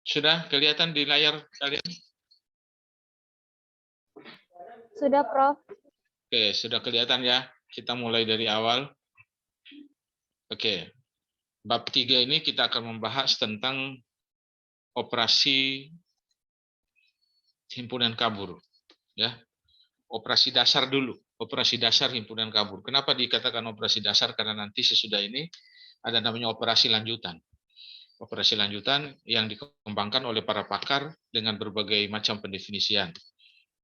Sudah kelihatan di layar kalian? Sudah, Prof. Oke, sudah kelihatan ya. Kita mulai dari awal. Oke, bab 3 ini kita akan membahas tentang operasi himpunan kabur. Ya, operasi dasar dulu. Operasi dasar himpunan kabur. Kenapa dikatakan operasi dasar? Karena nanti sesudah ini ada namanya operasi lanjutan. Operasi lanjutan yang dikembangkan oleh para pakar dengan berbagai macam pendefinisian.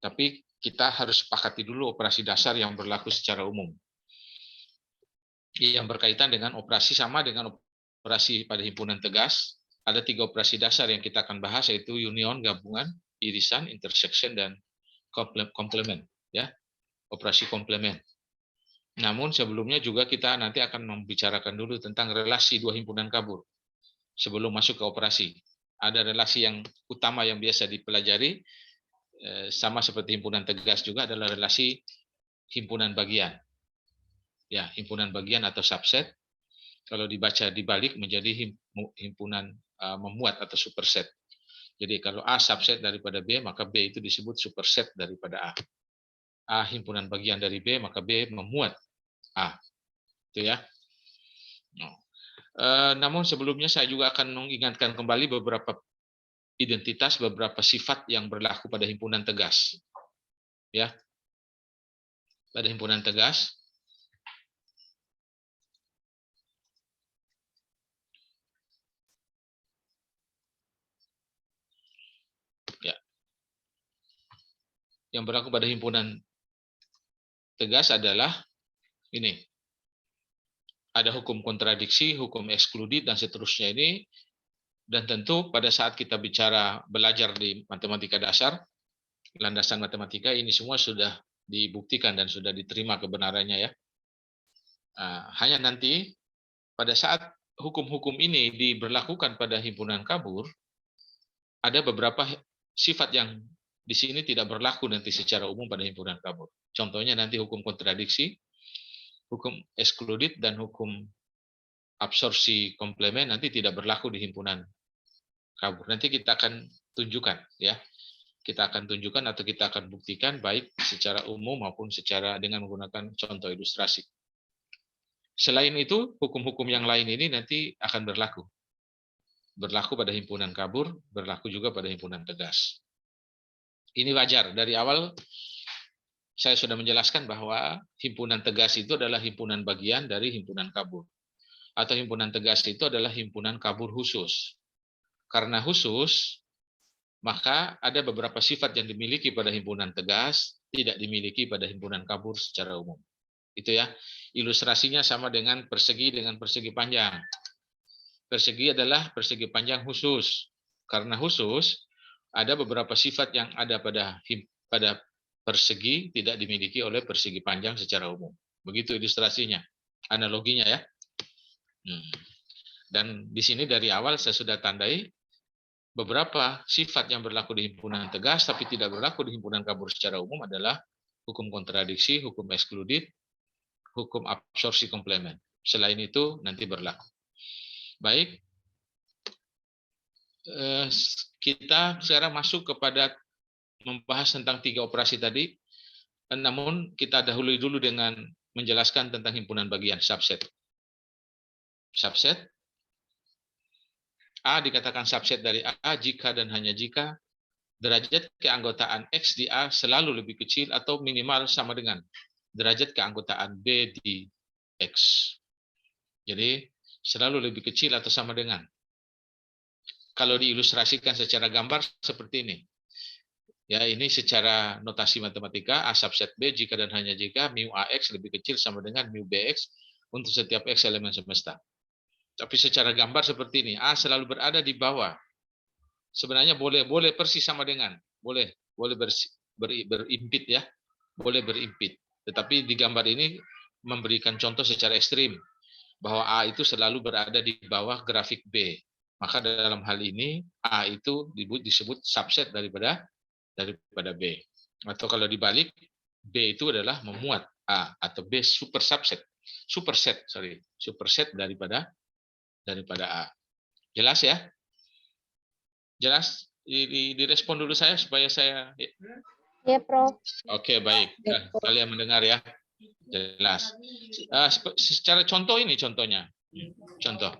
Tapi kita harus sepakati dulu operasi dasar yang berlaku secara umum. Yang berkaitan dengan operasi sama dengan operasi pada himpunan tegas. Ada 3 operasi dasar yang kita akan bahas, yaitu union, gabungan, irisan, intersection, dan komplement. Ya, operasi komplement. Namun sebelumnya juga kita nanti akan membicarakan dulu tentang relasi dua himpunan kabur sebelum masuk ke operasi. Ada relasi yang utama yang biasa dipelajari, sama seperti himpunan tegas juga, adalah relasi himpunan bagian. Ya, himpunan bagian atau subset. Kalau dibaca dibalik menjadi himpunan memuat atau superset. Jadi kalau A subset daripada B, maka B itu disebut superset daripada A. A himpunan bagian dari B, maka B memuat A. Itu ya. Namun sebelumnya saya juga akan mengingatkan kembali beberapa identitas, beberapa sifat yang berlaku pada himpunan tegas. Ya. Pada himpunan tegas, ya, yang berlaku pada himpunan tegas adalah ini. Ada hukum kontradiksi, hukum ekskludit, dan seterusnya ini. Dan tentu pada saat kita bicara belajar di matematika dasar, landasan matematika, ini semua sudah dibuktikan dan sudah diterima kebenarannya ya. Hanya nanti pada saat hukum-hukum ini diberlakukan pada himpunan kabur, ada beberapa sifat yang di sini tidak berlaku nanti secara umum pada himpunan kabur. Contohnya nanti hukum kontradiksi, hukum ekskludit, dan hukum absorpsi komplement nanti tidak berlaku di himpunan kabur. Nanti kita akan tunjukkan ya. Kita akan tunjukkan atau kita akan buktikan baik secara umum maupun secara dengan menggunakan contoh ilustrasi. Selain itu, hukum-hukum yang lain ini nanti akan berlaku. Berlaku pada himpunan kabur, berlaku juga pada himpunan tegas. Ini wajar. Dari awal saya sudah menjelaskan bahwa himpunan tegas itu adalah himpunan bagian dari himpunan kabur. Atau himpunan tegas itu adalah himpunan kabur khusus. Karena khusus, maka ada beberapa sifat yang dimiliki pada himpunan tegas, tidak dimiliki pada himpunan kabur secara umum. Itu ya. Ilustrasinya sama dengan persegi panjang. Persegi adalah persegi panjang khusus. Karena khusus, ada beberapa sifat yang ada pada persegi tidak dimiliki oleh persegi panjang secara umum. Begitu ilustrasinya, analoginya ya. Dan di sini dari awal saya sudah tandai beberapa sifat yang berlaku di himpunan tegas tapi tidak berlaku di himpunan kabur secara umum adalah hukum kontradiksi, hukum ekskludit, hukum absorpsi komplement. Selain itu nanti berlaku. Baik, kita sekarang masuk kepada membahas tentang 3 operasi tadi. Namun kita dahului dulu dengan menjelaskan tentang himpunan bagian subset. Subset A dikatakan subset dari A jika dan hanya jika derajat keanggotaan X di A selalu lebih kecil atau minimal sama dengan derajat keanggotaan B di X. Jadi selalu lebih kecil atau sama dengan. Kalau diilustrasikan secara gambar seperti ini. Ya, ini secara notasi matematika A subset B jika dan hanya jika mu AX lebih kecil sama dengan mu BX untuk setiap X elemen semesta. Tapi secara gambar seperti ini, A selalu berada di bawah. Sebenarnya boleh persis sama dengan, boleh berimpit ya, boleh berimpit. Tetapi di gambar ini memberikan contoh secara ekstrim bahwa A itu selalu berada di bawah grafik B. Maka dalam hal ini A itu disebut subset daripada B. Atau kalau dibalik, B itu adalah memuat A atau B superset daripada A. Jelas ya? Jelas? Direspon dulu saya supaya saya. Ya, Prof. Oke, baik. Nah, kalian mendengar ya. Jelas. Secara contoh ini contohnya. Contoh.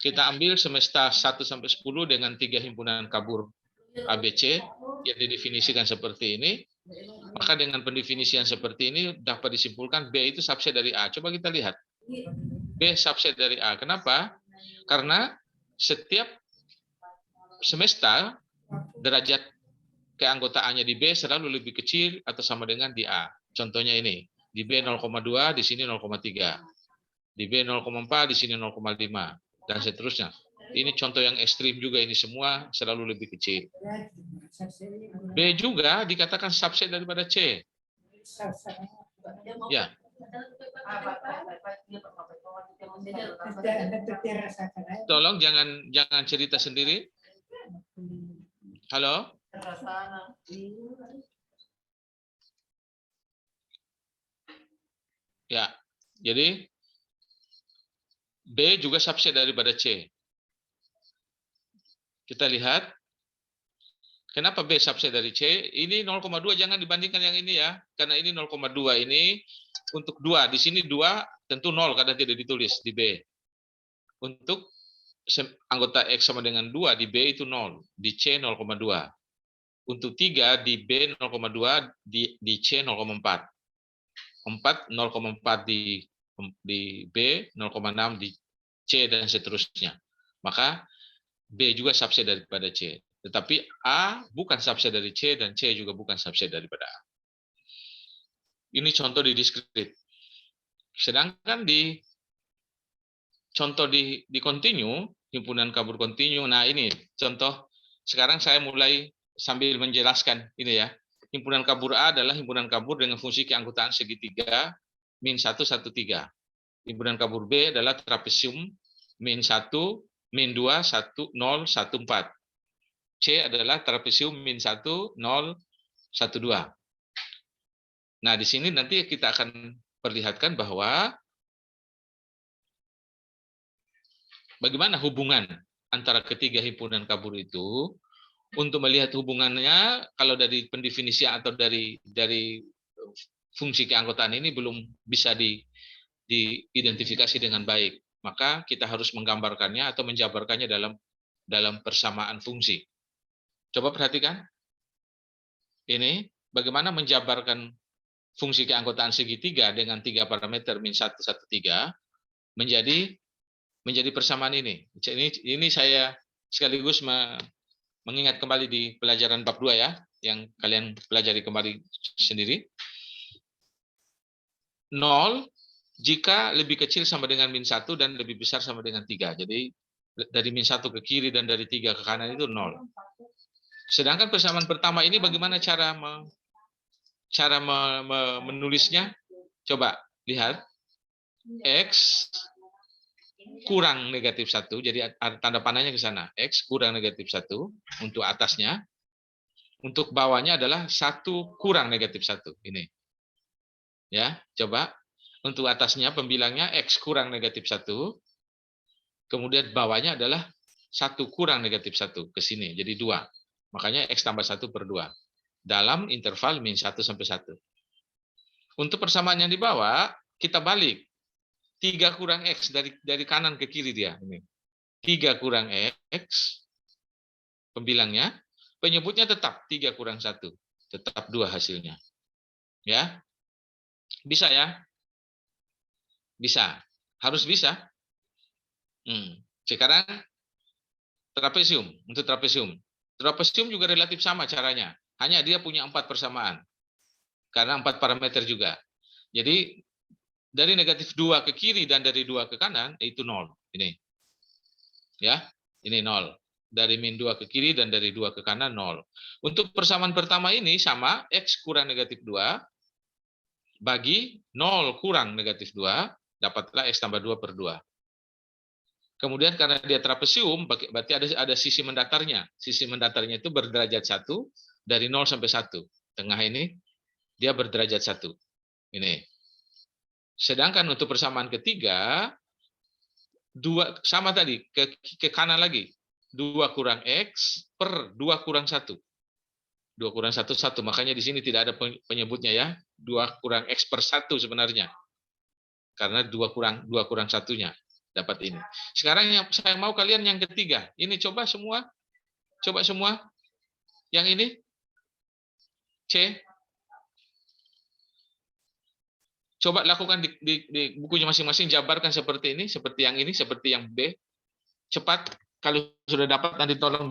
Kita ambil semesta 1 sampai 10 dengan 3 himpunan kabur ABC yang didefinisikan seperti ini. Maka dengan pendefinisian seperti ini dapat disimpulkan B itu subset dari A. Coba kita lihat. B subset dari A. Kenapa? Karena setiap semesta derajat keanggotaannya di B selalu lebih kecil atau sama dengan di A. Contohnya ini, di B 0,2, di sini 0,3. Di B 0,4, di sini 0,5, dan seterusnya. Ini contoh yang ekstrim juga, ini semua selalu lebih kecil. B juga dikatakan subset daripada C. Ya. Tolong jangan cerita sendiri. Halo? Ya, jadi B juga subset daripada C. Kita lihat, kenapa B subset dari C? Ini 0,2 jangan dibandingkan yang ini ya, karena ini 0,2 ini untuk 2. Di sini 2 tentu 0 karena tidak ditulis di B. Untuk anggota X sama dengan 2 di B itu 0, di C 0,2. Untuk 3 di B 0,2, di C 0,4. 4 0,4 di B, 0,6 di C dan seterusnya. Maka B juga subset daripada C. Tetapi A bukan subset dari C dan C juga bukan subset daripada A. Ini contoh di diskrit. Sedangkan di contoh di continue, himpunan kabur continue. Nah, ini contoh. Sekarang saya mulai sambil menjelaskan ini ya. Himpunan kabur A adalah himpunan kabur dengan fungsi keanggotaan segitiga min 1, 1, 3. Himpunan kabur B adalah trapesium min 1, min 2, 1, 0, 1, 4. C adalah trapesium min 1, 0, 1, 2. Nah, di sini nanti kita akan perlihatkan bahwa bagaimana hubungan antara ketiga himpunan kabur itu. Untuk melihat hubungannya, kalau dari pendefinisian atau dari fungsi keanggotaan ini belum bisa diidentifikasi dengan baik. Maka kita harus menggambarkannya atau menjabarkannya dalam persamaan fungsi. Coba perhatikan. Ini bagaimana menjabarkan fungsi keanggotaan segitiga dengan 3 parameter min 1, 1, 3 menjadi persamaan ini. Ini saya sekaligus mengingat kembali di pelajaran bab 2 ya, yang kalian pelajari kembali sendiri. 0 jika lebih kecil sama dengan min 1 dan lebih besar sama dengan 3. Jadi dari min 1 ke kiri dan dari 3 ke kanan itu 0. Sedangkan persamaan pertama ini bagaimana cara menulisnya? Coba lihat. X kurang negatif 1, jadi tanda panahnya ke sana. X kurang negatif 1 untuk atasnya. Untuk bawahnya adalah 1 kurang negatif 1. Ini. Ya, coba. Untuk atasnya pembilangnya X kurang negatif 1. Kemudian bawahnya adalah 1 kurang negatif 1 ke sini, jadi 2. Makanya X tambah 1 per 2. Dalam interval min 1 sampai 1. Untuk persamaan yang di bawah, kita balik. 3 kurang X dari kanan ke kiri dia. Ini. 3 kurang X, pembilangnya, penyebutnya tetap 3 kurang 1. Tetap 2 hasilnya. Ya. Bisa ya? Bisa. Harus bisa. Sekarang trapesium. Untuk trapesium. Trapesium juga relatif sama caranya. Hanya dia punya 4 persamaan. Karena 4 parameter juga. Jadi dari negatif 2 ke kiri dan dari 2 ke kanan itu 0. Ini. Ya, ini 0. Dari min 2 ke kiri dan dari 2 ke kanan 0. Untuk persamaan pertama ini sama X kurang negatif 2 bagi 0 kurang negatif 2 dapatlah X tambah 2 per 2. Kemudian karena dia trapesium berarti ada sisi mendatarnya. Sisi mendatarnya itu berderajat 1 dari 0 sampai 1. Tengah ini dia berderajat 1. Ini. Sedangkan untuk persamaan ketiga, 2 sama tadi, ke kanan lagi. 2 kurang X per 2 kurang 1. 2 kurang 1, 1. Makanya di sini tidak ada penyebutnya ya. 2 kurang X per 1 sebenarnya. Karena 2 kurang 1-nya. Dapat ini. Sekarang yang saya mau kalian yang ketiga. Ini coba semua. Coba semua. Yang ini. C. Coba lakukan di bukunya masing-masing. Jabarkan seperti ini. Seperti yang ini. Seperti yang B. Cepat. Kalau sudah dapat nanti tolong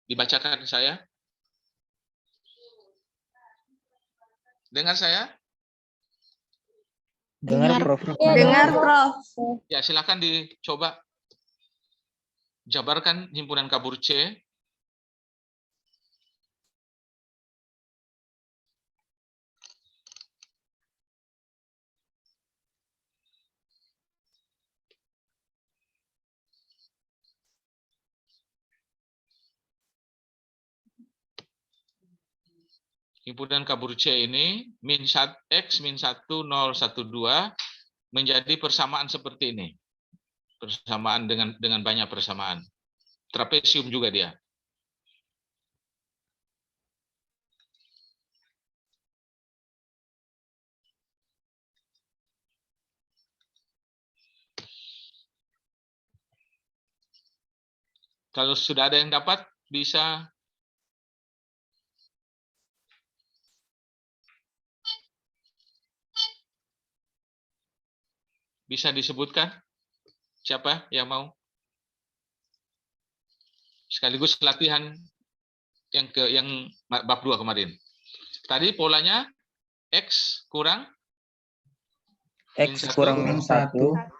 dibacakan saya. Dengar saya? Dengar, Prof. Iya, Dengar, dengar, Prof. Ya, silakan dicoba jabarkan himpunan kabur C. Himpunan kabur C ini min 1 X min 1 0 1 2 menjadi persamaan seperti ini. Persamaan dengan banyak persamaan. Trapesium juga dia. Kalau sudah ada yang dapat, bisa disebutkan siapa yang mau? Sekaligus latihan yang bab 2 kemarin. Tadi polanya X kurang X kurang min 1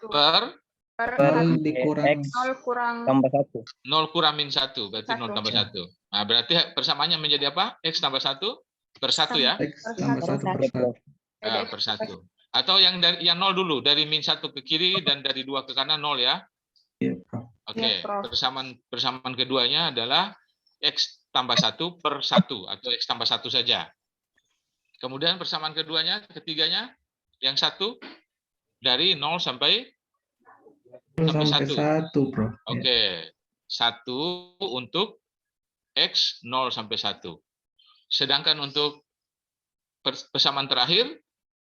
per Per 0 dikurang 0 kurang tambah 1. 0 kurang min 1, berarti 0 tambah 1. Nah, berarti persamaannya menjadi apa? X tambah 1 per 1 ya? X tambah 1 per 1. Per 1. Atau yang 0 dulu, dari min 1 ke kiri dan dari 2 ke kanan 0 ya? Iya, Prof. Oke, Iya, Prof. persamaan keduanya adalah X tambah 1 per 1, atau X tambah 1 saja. Kemudian persamaan keduanya, ketiganya, yang 1, dari 0 sampai 0 sampai sampai 1, Prof. Iya. Oke, 1 untuk X 0 sampai 1. Sedangkan untuk persamaan terakhir,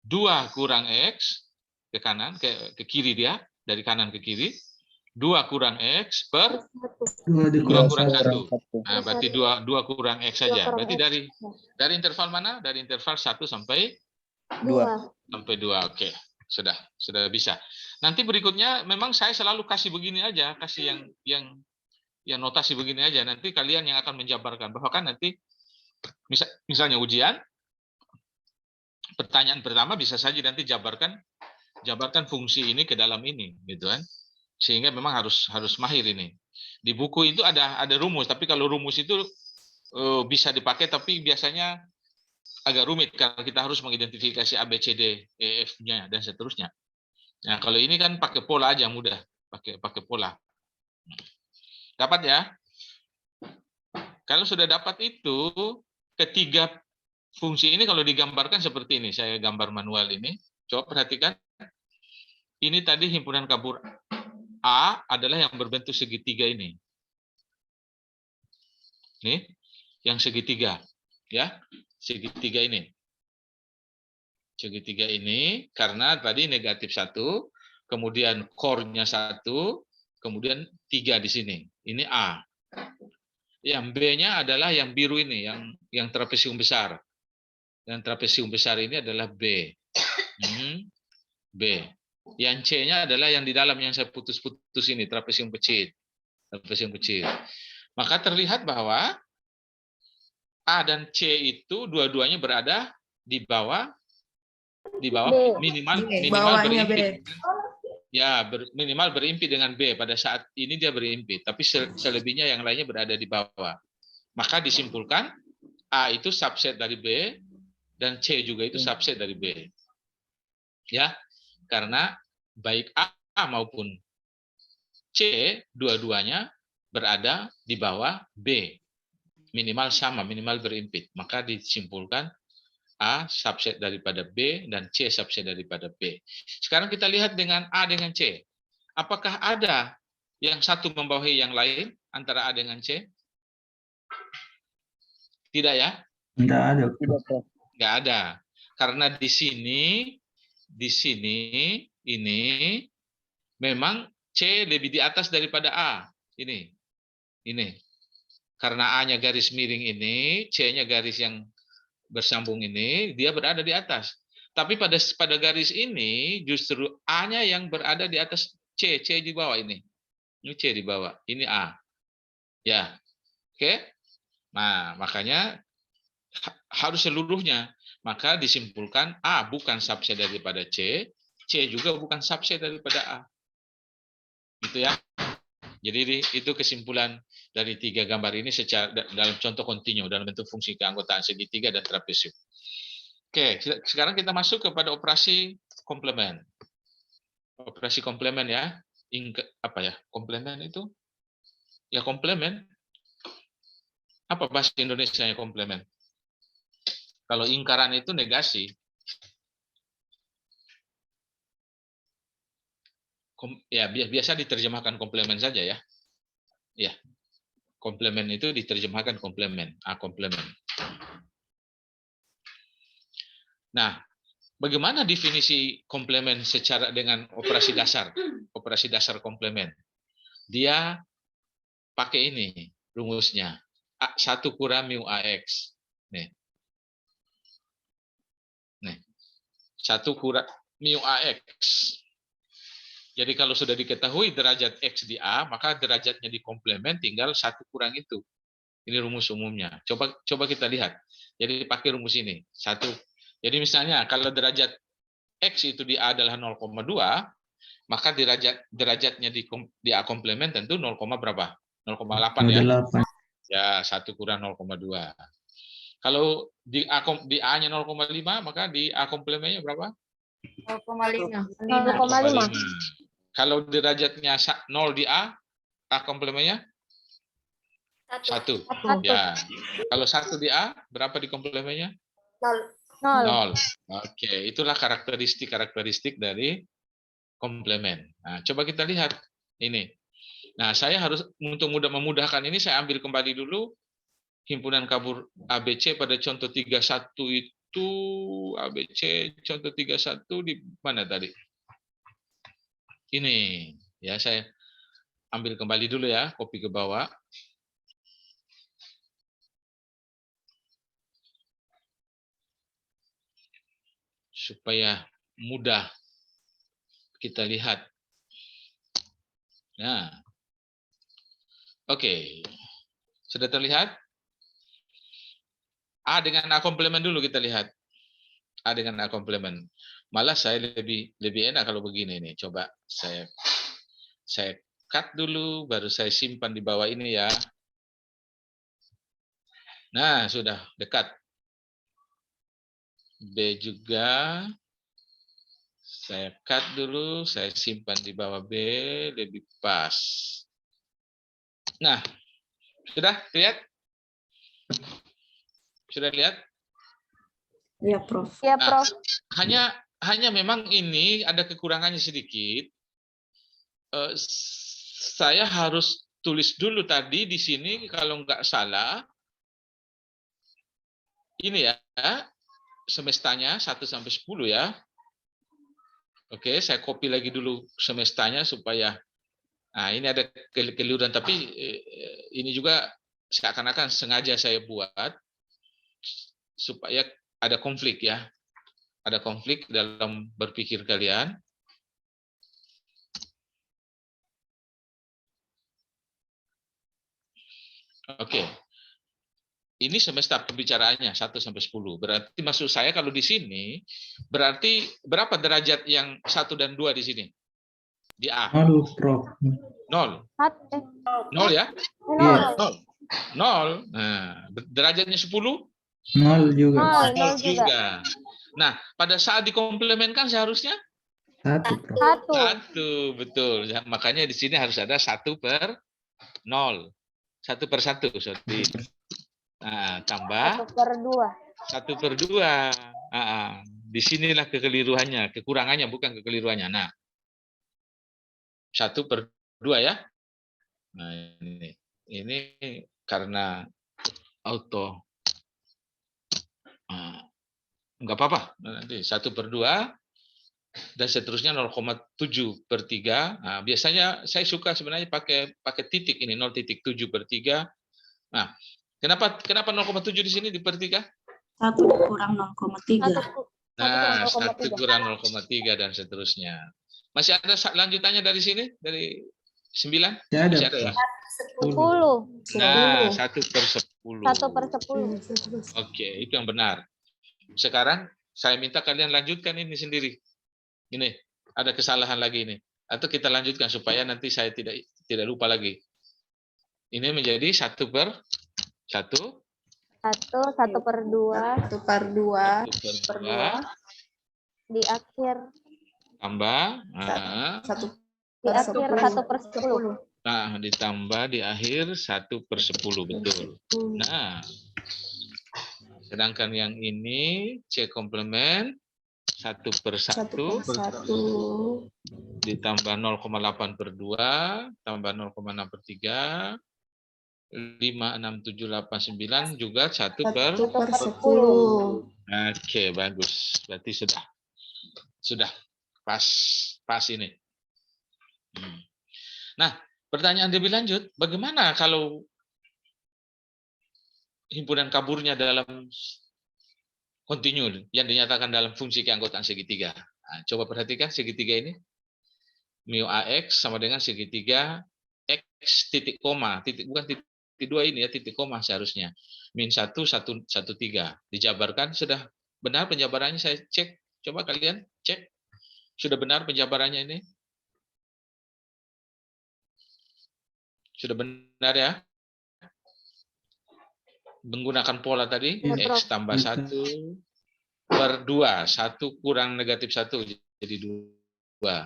2 kurang X ke kanan, ke kiri dia, dari kanan ke kiri, 2 kurang X per 2 2 dikurang kurang 1. 1. Nah, berarti 2 kurang X saja. Berarti dari interval mana? Dari interval 1 sampai 2. Oke, sudah bisa. Nanti berikutnya memang saya selalu kasih begini aja, kasih yang notasi begini aja. Nanti kalian yang akan menjabarkan. Bahkan nanti misalnya ujian, pertanyaan pertama bisa saja nanti jabarkan fungsi ini ke dalam ini, gitu kan? Sehingga memang harus mahir ini. Di buku itu ada rumus, tapi kalau rumus itu bisa dipakai, tapi biasanya agak rumit karena kita harus mengidentifikasi A, B, C, D, E, F-nya dan seterusnya. Nah, kalau ini kan pakai pola aja mudah, pakai pola. Dapat ya? Kalau sudah dapat itu, ketiga fungsi ini kalau digambarkan seperti ini, saya gambar manual ini. Coba perhatikan. Ini tadi himpunan kabur A adalah yang berbentuk segitiga ini. Nih, yang segitiga, ya, segitiga ini. Segitiga ini karena tadi negatif 1, kemudian core-nya 1, kemudian 3 di sini. Ini A. Yang B-nya adalah yang biru ini, yang trapesium besar. Yang trapesium besar ini adalah B. B. Yang C-nya adalah yang di dalam yang saya putus-putus ini, trapesium kecil. Trapesium kecil. Maka terlihat bahwa A dan C itu dua-duanya berada di bawah minimal Bawahnya B. berimpit. Ya, minimal berimpit dengan B. Pada saat ini dia berimpit, tapi selebihnya yang lainnya berada di bawah. Maka disimpulkan A itu subset dari B dan C juga itu subset dari B. Ya, karena baik A maupun C dua-duanya berada di bawah B. Minimal sama, minimal berimpit. Maka disimpulkan A subset daripada B dan C subset daripada B. Sekarang kita lihat dengan A dengan C. Apakah ada yang satu membawahi yang lain antara A dengan C? Tidak ya? Tidak ada, Prof. Nggak ada. Karena di sini ini memang C lebih di atas daripada A. Ini. Karena A-nya garis miring ini, C-nya garis yang bersambung ini, dia berada di atas. Tapi pada garis ini justru A-nya yang berada di atas C di bawah ini. Ini C di bawah, ini A. Ya. Oke. Nah, makanya harus seluruhnya. Maka disimpulkan A bukan subset daripada C juga bukan subset daripada A. Gitu ya. Jadi itu kesimpulan dari 3 gambar ini secara dalam contoh kontinu dalam bentuk fungsi keanggotaan segitiga dan trapesium. Oke, sekarang kita masuk kepada operasi komplement. Operasi komplement ya. Apa ya? Komplement itu? Ya komplement. Apa bahasa Indonesianya komplement? Kalau ingkaran itu negasi. Ya biasa diterjemahkan komplement saja ya. Ya. Komplement itu diterjemahkan komplement, komplement. Nah, bagaimana definisi komplement secara dengan operasi dasar? Operasi dasar komplement. Dia pakai ini rumusnya. 1 kurang mu AX. Nih. 1 kurang mu AX. Jadi kalau sudah diketahui derajat X di A, maka derajatnya di komplement tinggal 1 kurang itu. Ini rumus umumnya. Coba kita lihat. Jadi pakai rumus ini. 1. Jadi misalnya kalau derajat X itu di A adalah 0,2, maka derajatnya di A komplement tentu 0, berapa? 0,8 ya. 0,8. Ya, 1 kurang 0,2. Kalau di A-nya 0,5, maka di A komplementnya berapa? 0,5. 0,5. Kalau derajatnya 0 di A komplementnya? 1. Ya. Kalau 1 di A, berapa di komplementnya? 0. Oke, itulah karakteristik dari komplement. Nah, coba kita lihat ini. Nah, saya harus untuk memudahkan ini saya ambil kembali dulu himpunan kabur ABC pada contoh 31 itu ABC contoh 31 di mana tadi? Ini ya saya ambil kembali dulu ya, copy ke bawah. Supaya mudah kita lihat. Nah, oke. Sudah terlihat? A dengan A komplement dulu kita lihat. A dengan A komplement. Malah saya lebih enak kalau begini nih. Coba saya cut dulu, baru saya simpan di bawah ini ya. Nah, sudah dekat. B juga. Saya cut dulu, saya simpan di bawah B, lebih pas. Nah, sudah lihat? Sudah lihat? Iya, Prof. Nah, hanya memang ini ada kekurangannya sedikit. Saya harus tulis dulu tadi di sini kalau nggak salah. Ini ya, semestanya 1 sampai 10 ya. Oke, saya copy lagi dulu semestanya supaya ini ada keliruan, tapi ini juga seakan-akan sengaja saya buat supaya ada konflik ya. Ada konflik dalam berpikir kalian. Oke. Ini semesta pembicaraannya 1 sampai 10. Berarti maksud saya kalau di sini berarti berapa derajat yang 1 dan 2 di sini? Di A. 0, Prof. 0. 0 ya? Iya. 0. Nah, derajatnya 10? 0 juga. 0 juga. Nah, pada saat dikomplementkan seharusnya 1, Prof. 1, betul. Makanya di sini harus ada 1 per 0. 1 per 1, sorry. Nah, tambah 1 per 2. Disinilah kekeliruannya, kekurangannya bukan kekeliruannya. Nah, 1 per 2 ya. Nah, ini karena auto Enggak apa-apa. Nanti 1/2 dan seterusnya 0,7/3. Nah, biasanya saya suka sebenarnya pakai titik ini 0,7/3. Nah, kenapa 0,7 di sini per 3? 1 kurang 0,3. Nah, 1 kurang 0,3 dan seterusnya. Masih ada lanjutannya dari sini? Dari 9? Ya ada, Masih ada ya? 10. Nah, 1/10. 1/10. Oke, itu yang benar. Sekarang saya minta kalian lanjutkan ini sendiri. Ini, ada kesalahan lagi ini. Atau kita lanjutkan supaya nanti saya tidak lupa lagi. Ini menjadi 1/1. 1/2. 1/2 di akhir Tambah. Nah, 1/10. nah, ditambah di akhir 1/10. Betul. Nah, sedangkan yang ini C komplement 1/1 ditambah 0,8/2 tambah 0,6/3 56789 juga 1/10. Oke, bagus. Berarti sudah pas ini. Nah, pertanyaan lebih lanjut, bagaimana kalau himpunan kaburnya dalam kontinu yang dinyatakan dalam fungsi keanggotaan segitiga? Nah, coba perhatikan segitiga ini. Mu AX sama dengan segitiga X titik koma, bukan titik 2 ini ya, titik koma seharusnya. Min 1, 1, 1, 3. Dijabarkan, sudah benar penjabarannya, saya cek. Coba kalian cek. Sudah benar penjabarannya ini? Sudah benar ya? Menggunakan pola tadi, X tambah 1/2. 1 kurang negatif 1, jadi 2.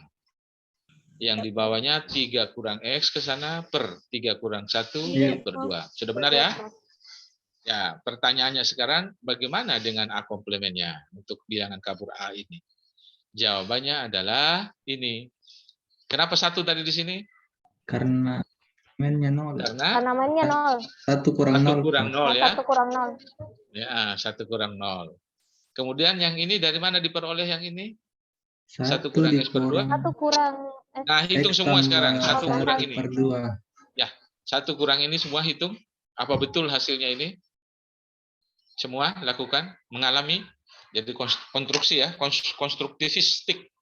Yang di bawahnya 3 kurang X ke sana per 3 kurang 1/2. Sudah benar ya? Ya, pertanyaannya sekarang, bagaimana dengan A komplemennya untuk bilangan kabur A ini? Jawabannya adalah ini. Kenapa 1 tadi di sini? Karena mainnya 0. Karena mainnya 0. 1 kurang 1 0. kurang 0 ya. 1 kurang 0. Ya, 1 kurang 0. Kemudian yang ini dari mana diperoleh yang ini? 1 kurang X/2. 1 kurang Nah, hitung semua sekarang. 1 kurang ini. 1/2. Ya, 1 kurang ini semua hitung. Apa betul hasilnya ini? Semua lakukan, mengalami. Jadi konstruksi ya, konstruktivistik.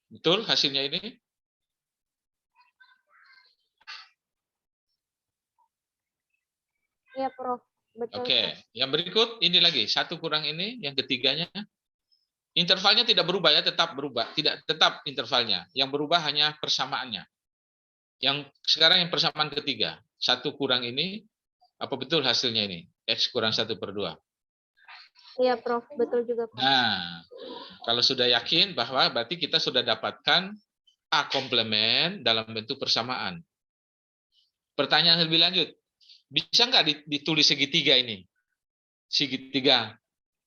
Betul hasilnya ini? Iya, Prof. Betul. Oke, yang berikut ini lagi. 1 kurang ini, yang ketiganya. Intervalnya tidak berubah ya, tetap berubah. Tidak tetap intervalnya. Yang berubah hanya persamaannya. Yang sekarang yang persamaan ketiga. 1 kurang ini, apa betul hasilnya ini? X kurang 1/2. Iya, Prof. Betul juga, Prof. Nah, kalau sudah yakin bahwa berarti kita sudah dapatkan A komplement dalam bentuk persamaan. Pertanyaan lebih lanjut. Bisa nggak ditulis segitiga ini? Segitiga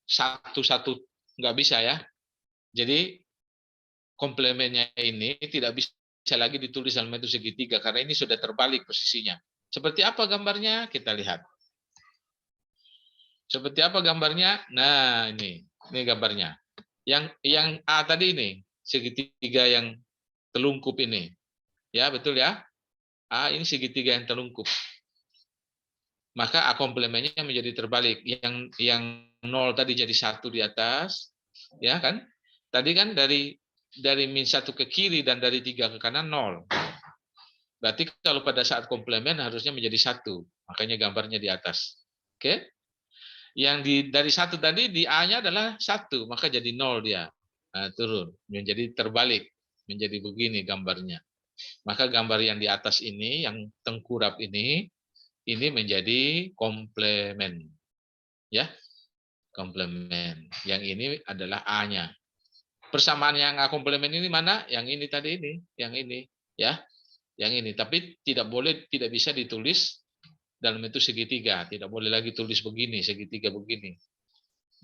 1-1 nggak bisa ya. Jadi komplemennya ini tidak bisa lagi ditulis dalam bentuk segitiga karena ini sudah terbalik posisinya. Seperti apa gambarnya? Kita lihat. Seperti apa gambarnya? Nah, ini gambarnya. Yang A tadi ini, segitiga yang telungkup ini. Ya, betul ya? A ini segitiga yang telungkup. Maka A komplemennya menjadi terbalik. Yang 0 tadi jadi 1 di atas, ya kan? Tadi kan dari min 1 ke kiri dan dari 3 ke kanan 0. Berarti kalau pada saat komplemen harusnya menjadi 1. Makanya gambarnya di atas. Oke? Yang dari 1 tadi di A-nya adalah 1, maka jadi 0 dia. Nah, turun menjadi terbalik, menjadi begini gambarnya. Maka gambar yang di atas ini, yang tengkurap ini menjadi komplemen. Ya. Komplemen. Yang ini adalah A-nya. Persamaan yang A komplemen ini mana? Yang ini tadi ini, yang ini, ya. Yang ini, tapi tidak bisa ditulis dalam bentuk segitiga, tidak boleh lagi tulis begini, segitiga begini.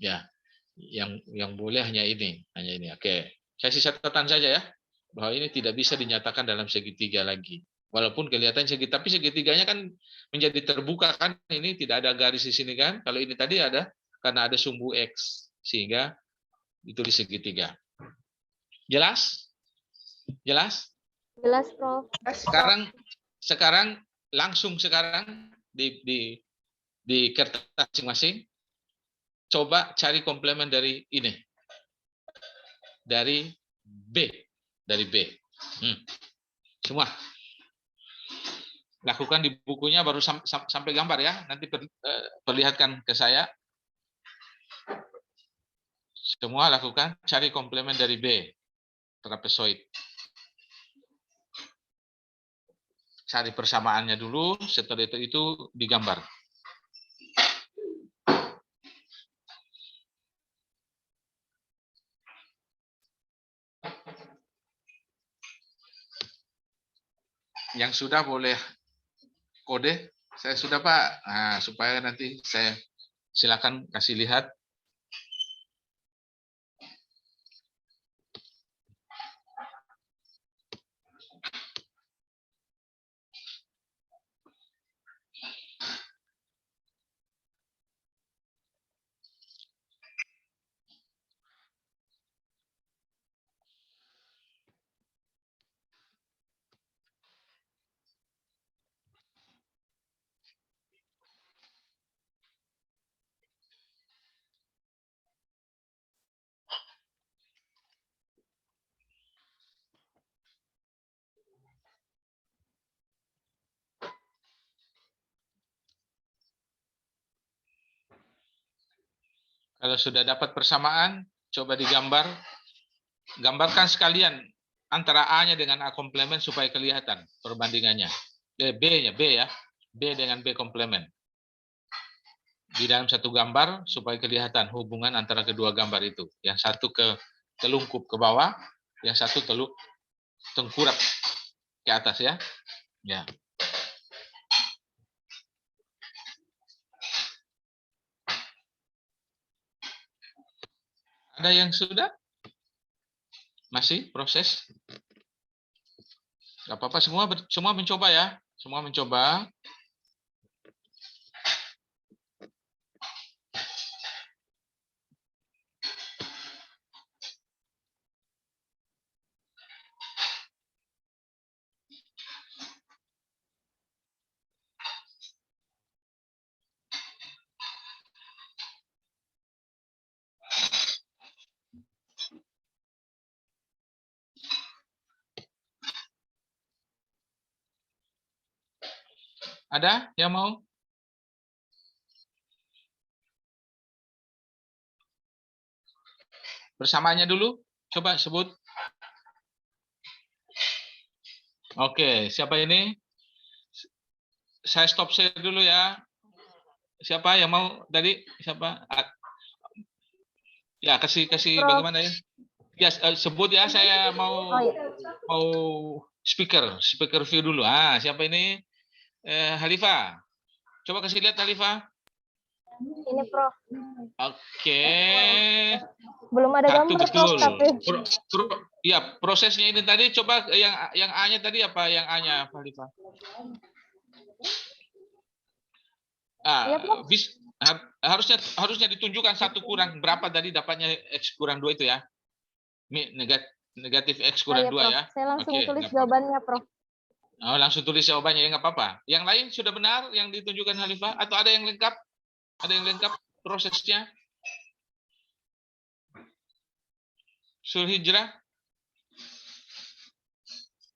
Ya. Yang boleh hanya ini. Oke. Saya kasih catatan saja ya, bahwa ini tidak bisa dinyatakan dalam segitiga lagi. Walaupun kelihatan segi, tapi segitiganya kan menjadi terbuka kan, ini tidak ada garis di sini kan. Kalau ini tadi ada, karena ada sumbu X, sehingga ditulis segitiga. Jelas? Jelas? Jelas, Prof. Sekarang langsung di kertas masing-masing, coba cari komplement dari ini. Dari B. Semua. Lakukan di bukunya baru sampai gambar ya. Nanti perlihatkan ke saya. Semua lakukan cari komplement dari B. Trapezoid. Cari persamaannya dulu, setelah itu digambar. Yang sudah boleh kode, saya sudah Pak. Nah, supaya nanti saya silakan kasih lihat. Kalau sudah dapat persamaan, coba digambar. Gambarkan sekalian antara A-nya dengan A komplement supaya kelihatan perbandingannya. B-nya, B ya. B dengan B komplement. Di dalam satu gambar supaya kelihatan hubungan antara kedua gambar itu. Yang satu telungkup ke bawah, yang satu tengkurap ke atas ya. Ya. Ada yang sudah? Masih proses? Gak apa-apa, semua mencoba ya. Semua mencoba. Ada yang mau? Bersamanya dulu, coba sebut. Oke, siapa ini? Saya stop share dulu ya. Siapa yang mau tadi? Siapa? Ya, kasih bagaimana ya? Ya, sebut ya, saya mau speaker view dulu. Siapa ini? Halifa. Coba kasih lihat Halifa. Ini, Prof. Oke. Belum ada gambar, Prof, tapi. Ya, prosesnya ini tadi coba yang A-nya tadi apa? Yang A-nya Halifa? Iya, Prof. Harusnya ditunjukkan satu kurang berapa tadi dapatnya X kurang 2 itu ya. Negatif X kurang 2 ya. Saya langsung Oke, tulis nggak apa-apa. jawabannya, Prof. Oh, langsung tulis jawabannya ya, nggak apa-apa. Yang lain sudah benar yang ditunjukkan Halifa atau ada yang lengkap? Ada yang lengkap prosesnya? Sul hijrah?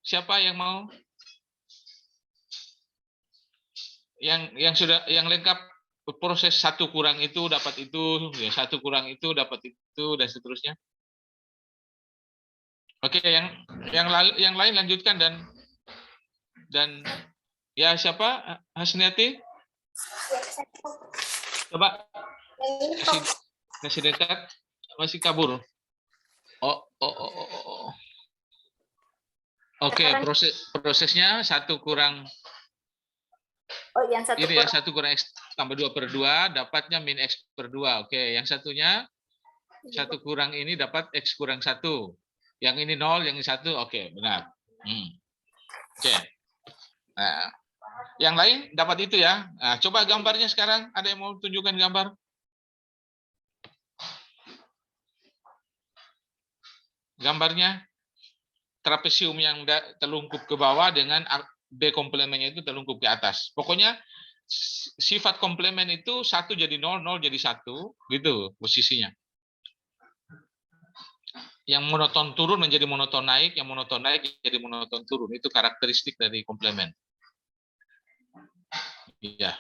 Siapa yang mau? Yang lengkap proses satu kurang itu dapat itu, ya satu kurang itu dapat itu dan seterusnya. Oke, yang lain lanjutkan dan ya siapa? Hasniati? Coba kasih dekat, masih kabur. Oke, prosesnya satu kurang. Yang satu Ini ya 1 kurang X tambah 2/2 dapatnya min X per 2. Oke, yang satunya 1 kurang ini dapat X kurang 1. Yang ini 0, yang ini 1. Oke, benar. Oke. Nah, yang lain dapat itu ya. Nah, coba gambarnya sekarang. Ada yang mau tunjukkan gambar? Gambarnya trapesium yang terlungkup ke bawah dengan B komplemennya itu terlungkup ke atas. Pokoknya sifat komplemen itu 1 jadi 0, 0 jadi 1, gitu posisinya. Yang monoton turun menjadi monoton naik, yang monoton naik jadi monoton turun. Itu karakteristik dari komplemen. Iya.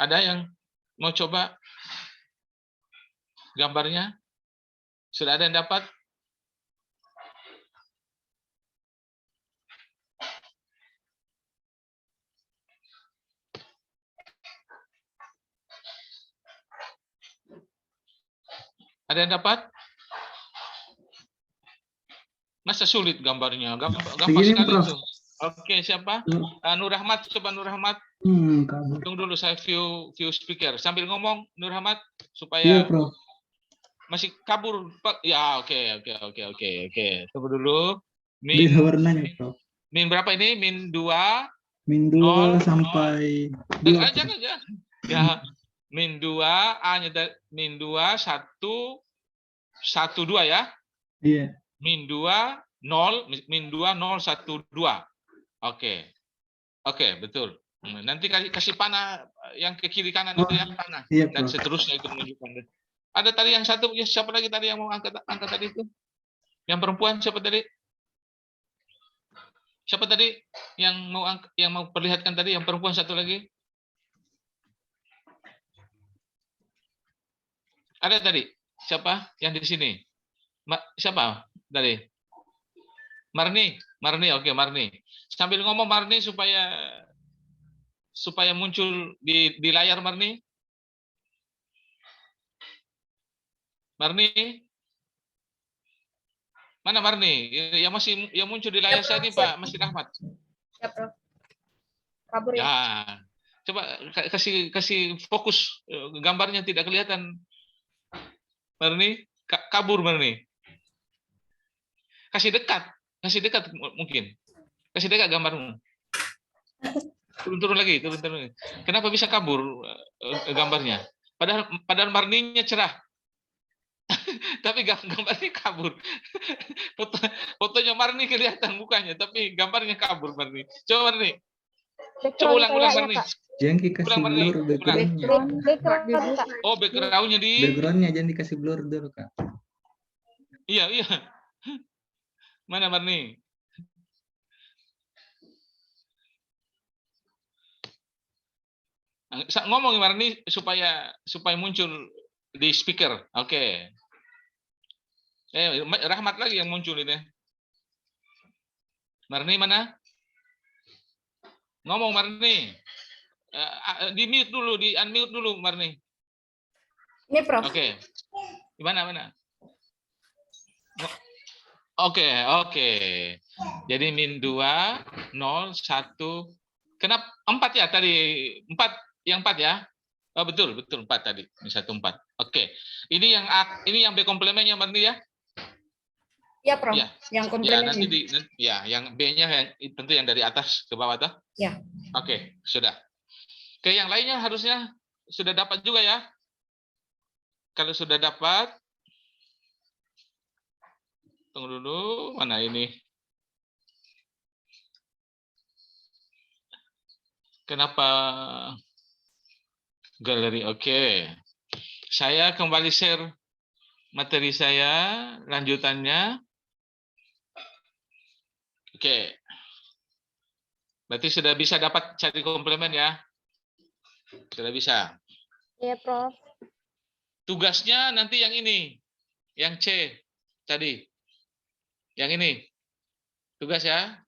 Ada yang mau coba gambarnya? Sudah ada yang dapat? Ada yang dapat? Masa sulit gambarnya? Gampang Begini, sekali Prof. itu. Oke, siapa? Nur Rahmat, coba Nur Rahmat. Kabur. Tunggu dulu saya view speaker. Sambil ngomong Nur Rahmat Iya, supaya Prof. masih kabur, Pak. Ya, oke. Tunggu dulu. Beda warnanya, Prof. Min berapa ini? Min 2. Min 2 sampai 2. Jangan. Ya, min 2, A-nya min 2, 1, 2 ya. Iya. Min 2, 0, min 2, 0, 1, 2. Oke, betul. Nanti kasih panah yang ke kiri kanan itu yang panah. Iya, Dan Prof. seterusnya itu menunjukkan. Ada tadi yang satu, ya, siapa lagi tadi yang mau angkat tadi itu? Yang perempuan siapa tadi? Siapa tadi yang mau perlihatkan tadi yang perempuan satu lagi? Ada tadi? Siapa yang di sini? Siapa tadi? Marni, oke Marni. Sambil ngomong Marni supaya muncul di layar Marni. Marni, mana Marni? Yang muncul di layar saya ini Pak Masih Rahmat. Ya, Prof. Kabur ya. Ya, coba kasih fokus, gambarnya tidak kelihatan. Marni, kabur Marni. Kasih dekat mungkin. Kasih dekat gambarmu. Turun lagi. Kenapa bisa kabur gambarnya? Padahal Marninya cerah. Tapi gambarnya kabur. Fotonya Marni kelihatan mukanya, tapi gambarnya kabur Marni. Coba Marni. Coba ulang Marni. Jangan dikasih blur backgroundnya. Background, Kak. Oh, backgroundnya Backgroundnya jangan dikasih blur dulu, Kak. Iya. Mana Marni? Ngomong Marni supaya muncul di speaker. Oke. Rahmat lagi yang muncul ini. Marni mana? Ngomong Marni. Di mute dulu, di unmute dulu Marni. Ini, Prof. Oke. Mana? Oke. Jadi min 2, 0, 1. Kenapa 4 ya tadi? 4 ya? Oh, betul 4 tadi. Min 1 4. Oke. Ini yang B komplemennya Marni ya? Ya, Prof. Ya. Yang Ya, komplemen. nanti yang B-nya tentu yang dari atas ke bawah toh? Ya. Oke, sudah. Oke, yang lainnya harusnya sudah dapat juga ya. Kalau sudah dapat, tunggu dulu, mana ini? Kenapa galeri? Oke. Saya kembali share materi saya, lanjutannya. Oke. Berarti sudah bisa dapat cari komplemen ya? Sudah bisa. Iya, Prof. Tugasnya nanti yang ini. Yang C tadi. Yang ini. Tugas ya.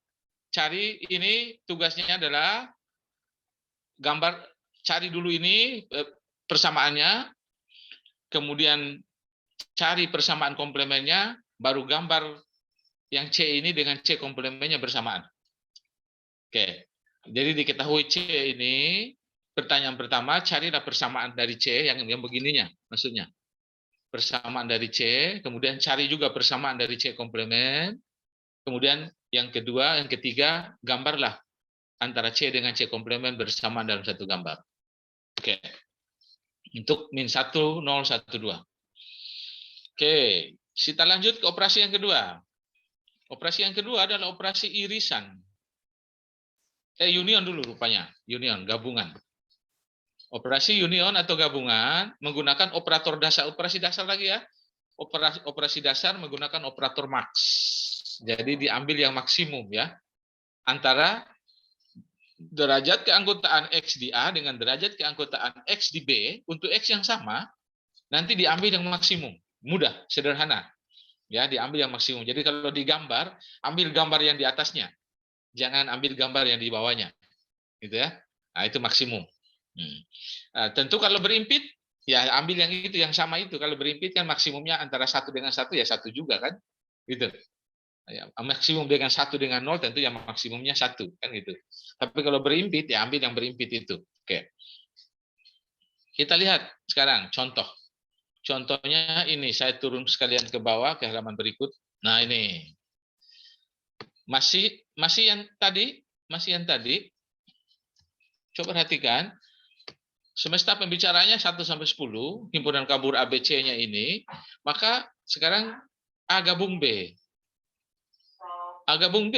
Cari ini, tugasnya adalah gambar, cari dulu ini persamaannya, kemudian cari persamaan komplemennya, baru gambar yang C ini dengan C komplemennya bersamaan. Oke, jadi diketahui C ini, pertanyaan pertama, carilah persamaan dari C yang begininya, maksudnya. persamaan dari C, kemudian cari juga persamaan dari C komplement, kemudian yang kedua, yang ketiga, gambarlah antara C dengan C komplement bersamaan dalam satu gambar. Oke. Untuk min 1, 0, 1, 2. Oke, kita lanjut ke operasi yang kedua. Operasi yang kedua adalah operasi irisan. Union dulu rupanya, union, gabungan. Operasi union atau gabungan menggunakan operator dasar, operasi dasar lagi ya. Operasi dasar menggunakan operator max. Jadi diambil yang maksimum ya. Antara derajat keanggotaan X di A dengan derajat keanggotaan X di B untuk X yang sama, nanti diambil yang maksimum. Mudah, sederhana. Ya, diambil yang maksimum. Jadi kalau digambar, ambil gambar yang di atasnya. Jangan ambil gambar yang di bawahnya. Gitu ya. Nah, itu maksimum. Nah, tentu kalau berimpit, ya ambil yang itu, yang sama itu. Kalau berimpit kan maksimumnya antara 1 dengan 1 ya 1 juga kan. Gitu. Ya, maksimum dengan 1 dengan 0 tentu yang maksimumnya 1 kan gitu. Tapi kalau berimpit ya ambil yang berimpit itu. Oke. Kita lihat sekarang contoh. Contohnya ini saya turun sekalian ke bawah ke halaman berikut. Nah, ini. Masih yang tadi. Coba perhatikan. Semesta pembicaranya 1 sampai 10, himpunan kabur ABC-nya ini, maka sekarang A gabung B. A gabung B,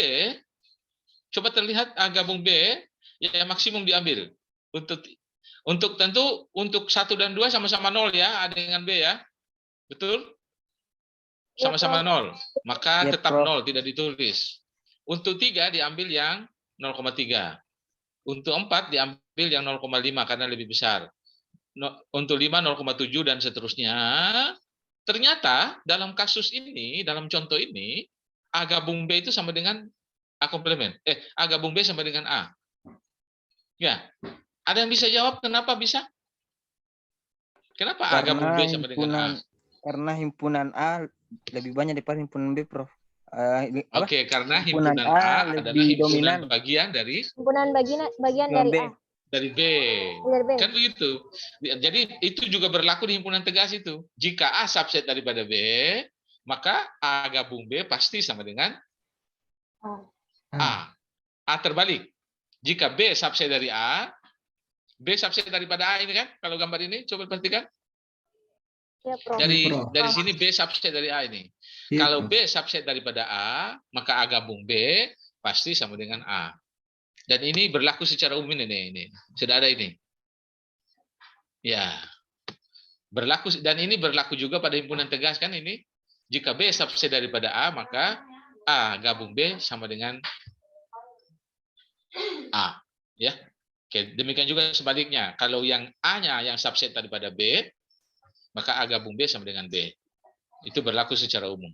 coba terlihat A gabung B, ya maksimum diambil. Untuk tentu untuk 1 dan 2 sama-sama 0 ya, A dengan B ya. Betul? Sama-sama 0. Maka Ya, tetap Prof. 0, tidak ditulis. Untuk 3 diambil yang 0,3. Untuk 4 diambil yang 0,5 karena lebih besar. Untuk 5 0,7 dan seterusnya. Ternyata dalam kasus ini, dalam contoh ini, A gabung B itu sama dengan A komplement. A gabung B sama dengan A. Ya. Ada yang bisa jawab kenapa bisa? Kenapa A gabung B sama dengan A? Karena himpunan A lebih banyak daripada himpunan B, Prof. Oke, karena himpunan A adalah himpunan bagian dari bagian dari B. A. Dari B. Dari B. Kan begitu. Jadi itu juga berlaku di himpunan tegas itu. Jika A subset daripada B, maka A gabung B pasti sama dengan A. A terbalik. Jika B subset dari A, B subset daripada A ini kan, kalau gambar ini coba perhatikan. Ya, Prof. Dari sini B subset dari A ini. Iya, Kalau Prof. B subset daripada A, maka A gabung B pasti sama dengan A. Dan ini berlaku secara umum ini. Sudah ada ini. Ya. Berlaku, dan ini berlaku juga pada himpunan tegas kan ini. Jika B subset daripada A, maka A gabung B sama dengan A. Ya. Oke, demikian juga sebaliknya. Kalau yang A-nya yang subset daripada B, maka A gabung B sama dengan B. Itu berlaku secara umum.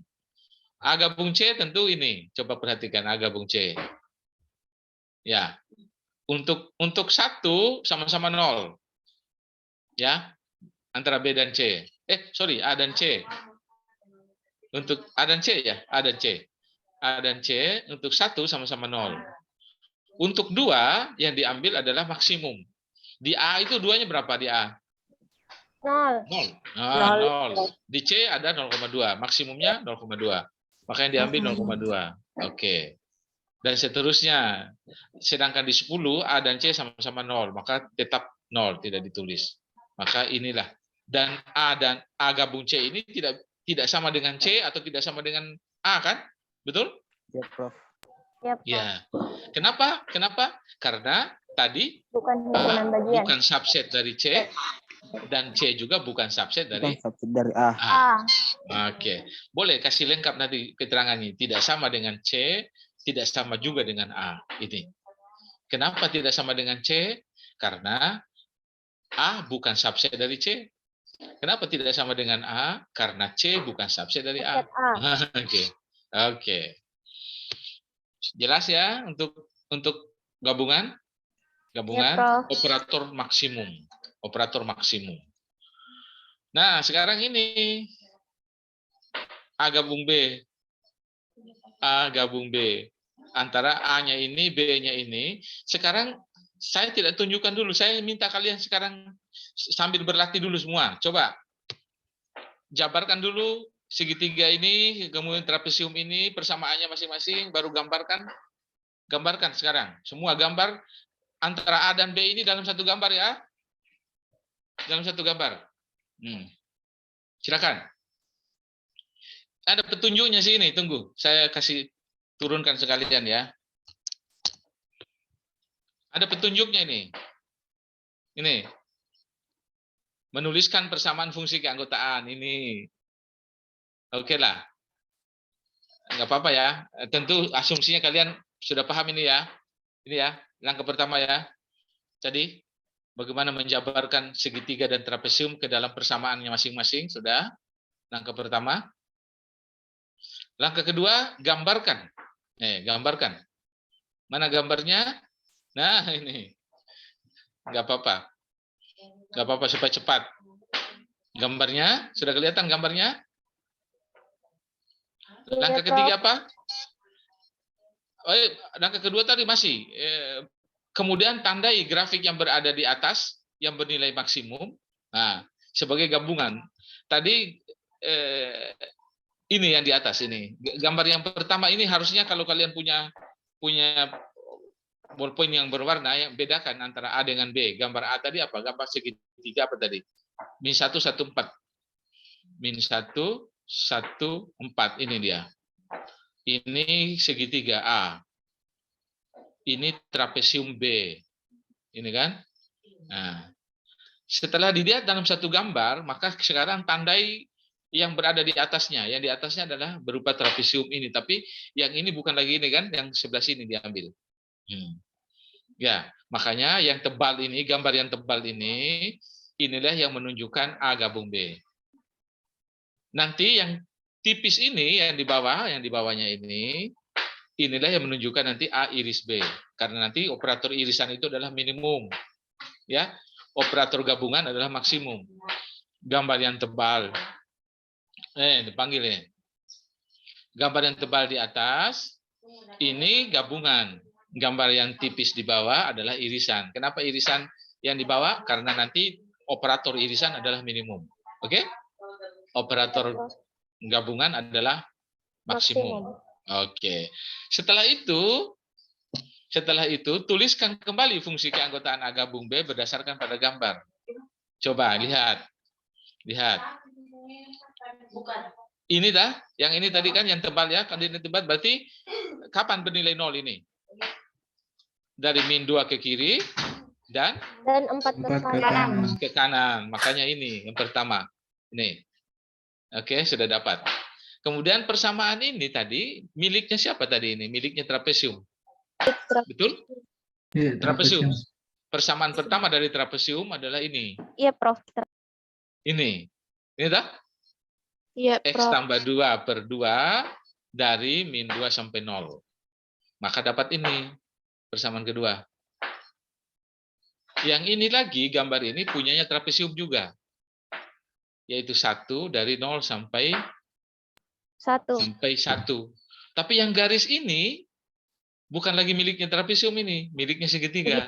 A gabung C tentu ini. Coba perhatikan A gabung C. Ya. Untuk 1 sama-sama 0. Ya. Antara B dan C. A dan C. Untuk A dan C ya, A dan C. A dan C untuk 1 sama-sama 0. Untuk 2 yang diambil adalah maksimum. Di A itu 2-nya berapa di A? 0. 0. Di C ada 0,2. Maksimumnya 0,2. Maka yang diambil 0,2. Oke. Dan seterusnya. Sedangkan di 10 A dan C sama-sama 0. Maka tetap 0, tidak ditulis. Maka inilah. Dan A gabung C ini tidak sama dengan C atau tidak sama dengan A kan? Betul? Ya, Prof. Ya, Prof. Ya. Kenapa? Karena tadi Bukan A himpunan bagian. bukan subset dari C dan C juga bukan subset dari Bukan subset dari A. Oke. Boleh kasih lengkap nanti keterangannya. Tidak sama dengan C, tidak sama juga dengan A. Ini. Kenapa tidak sama dengan C? Karena A bukan subset dari C. Kenapa tidak sama dengan A? Karena C bukan subset dari A. Oke. Jelas ya untuk gabungan? Ya, Operator maksimum. Operator maksimum. Nah, sekarang ini A gabung B. A gabung B. Antara A-nya ini, B-nya ini. Sekarang saya tidak tunjukkan dulu. Saya minta kalian sekarang sambil berlatih dulu semua. Coba. jabarkan dulu segitiga ini, kemudian trapesium ini, persamaannya masing-masing, baru gambarkan. Gambarkan sekarang. Semua gambar antara A dan B ini dalam satu gambar ya. Dalam satu gambar. Silakan. Ada petunjuknya sih ini, tunggu. Saya kasih turunkan sekalian ya. Ada petunjuknya ini. Ini. Menuliskan persamaan fungsi keanggotaan ini. Oke lah. Enggak apa-apa ya. Tentu asumsinya kalian sudah paham ini ya. Ini ya, langkah pertama ya. Jadi, bagaimana menjabarkan segitiga dan trapesium ke dalam persamaannya masing-masing, sudah. Langkah pertama. Langkah kedua, gambarkan. Gambarkan. Mana gambarnya? Nah, ini. Enggak apa-apa. Enggak apa-apa supaya cepat. Gambarnya, sudah kelihatan gambarnya? Langkah ketiga apa? Langkah kedua tadi masih. Kemudian tandai grafik yang berada di atas yang bernilai maksimum. Nah, sebagai gabungan. Tadi ini yang di atas ini. Gambar yang pertama ini harusnya kalau kalian punya ballpoint yang berwarna, yang bedakan antara A dengan B. Gambar A tadi apa? Gambar segitiga apa tadi? Min 1, 1, 4. Min 1, 1, 4. Ini dia. Ini segitiga A. Ini trapesium B. Ini kan? Nah, setelah dilihat dalam satu gambar, maka sekarang tandai yang berada di atasnya. Yang di atasnya adalah berupa trapesium ini. Tapi yang ini bukan lagi ini kan, yang sebelah sini diambil. Ya, makanya yang tebal ini, gambar yang tebal ini, inilah yang menunjukkan A gabung B. Nanti yang tipis ini, yang di bawah, yang di bawahnya ini, inilah yang menunjukkan nanti A iris B. Karena nanti operator irisan itu adalah minimum. Ya, operator gabungan adalah maksimum. Gambar yang tebal. Dipanggil ya. Gambar yang tebal di atas, ini gabungan. Gambar yang tipis di bawah adalah irisan. Kenapa irisan yang di bawah? Karena nanti operator irisan adalah minimum. Oke? Operator gabungan adalah maksimum. Oke. Setelah itu tuliskan kembali fungsi keanggotaan A gabung B berdasarkan pada gambar. Coba lihat. Ini dah, yang ini tadi kan yang tebal ya, kan ini tebal berarti kapan bernilai 0 ini? Dari min 2 ke kiri dan 4 4 ke kanan. ke kanan. Makanya ini yang pertama. Ini. Oke, sudah dapat. Kemudian persamaan ini tadi miliknya siapa tadi ini? Miliknya trapesium. Betul? Iya, Trapesium. Persamaan pertama dari trapesium adalah ini. Iya, Prof. Ini. Ini dah? Iya, X Prof. tambah 2 per 2 dari min 2 sampai 0. Maka dapat ini. Persamaan kedua. Yang ini lagi, gambar ini punyanya trapesium juga. Yaitu 1 dari 0 sampai 1. 1. Tapi yang garis ini bukan lagi miliknya trapesium ini, miliknya segitiga.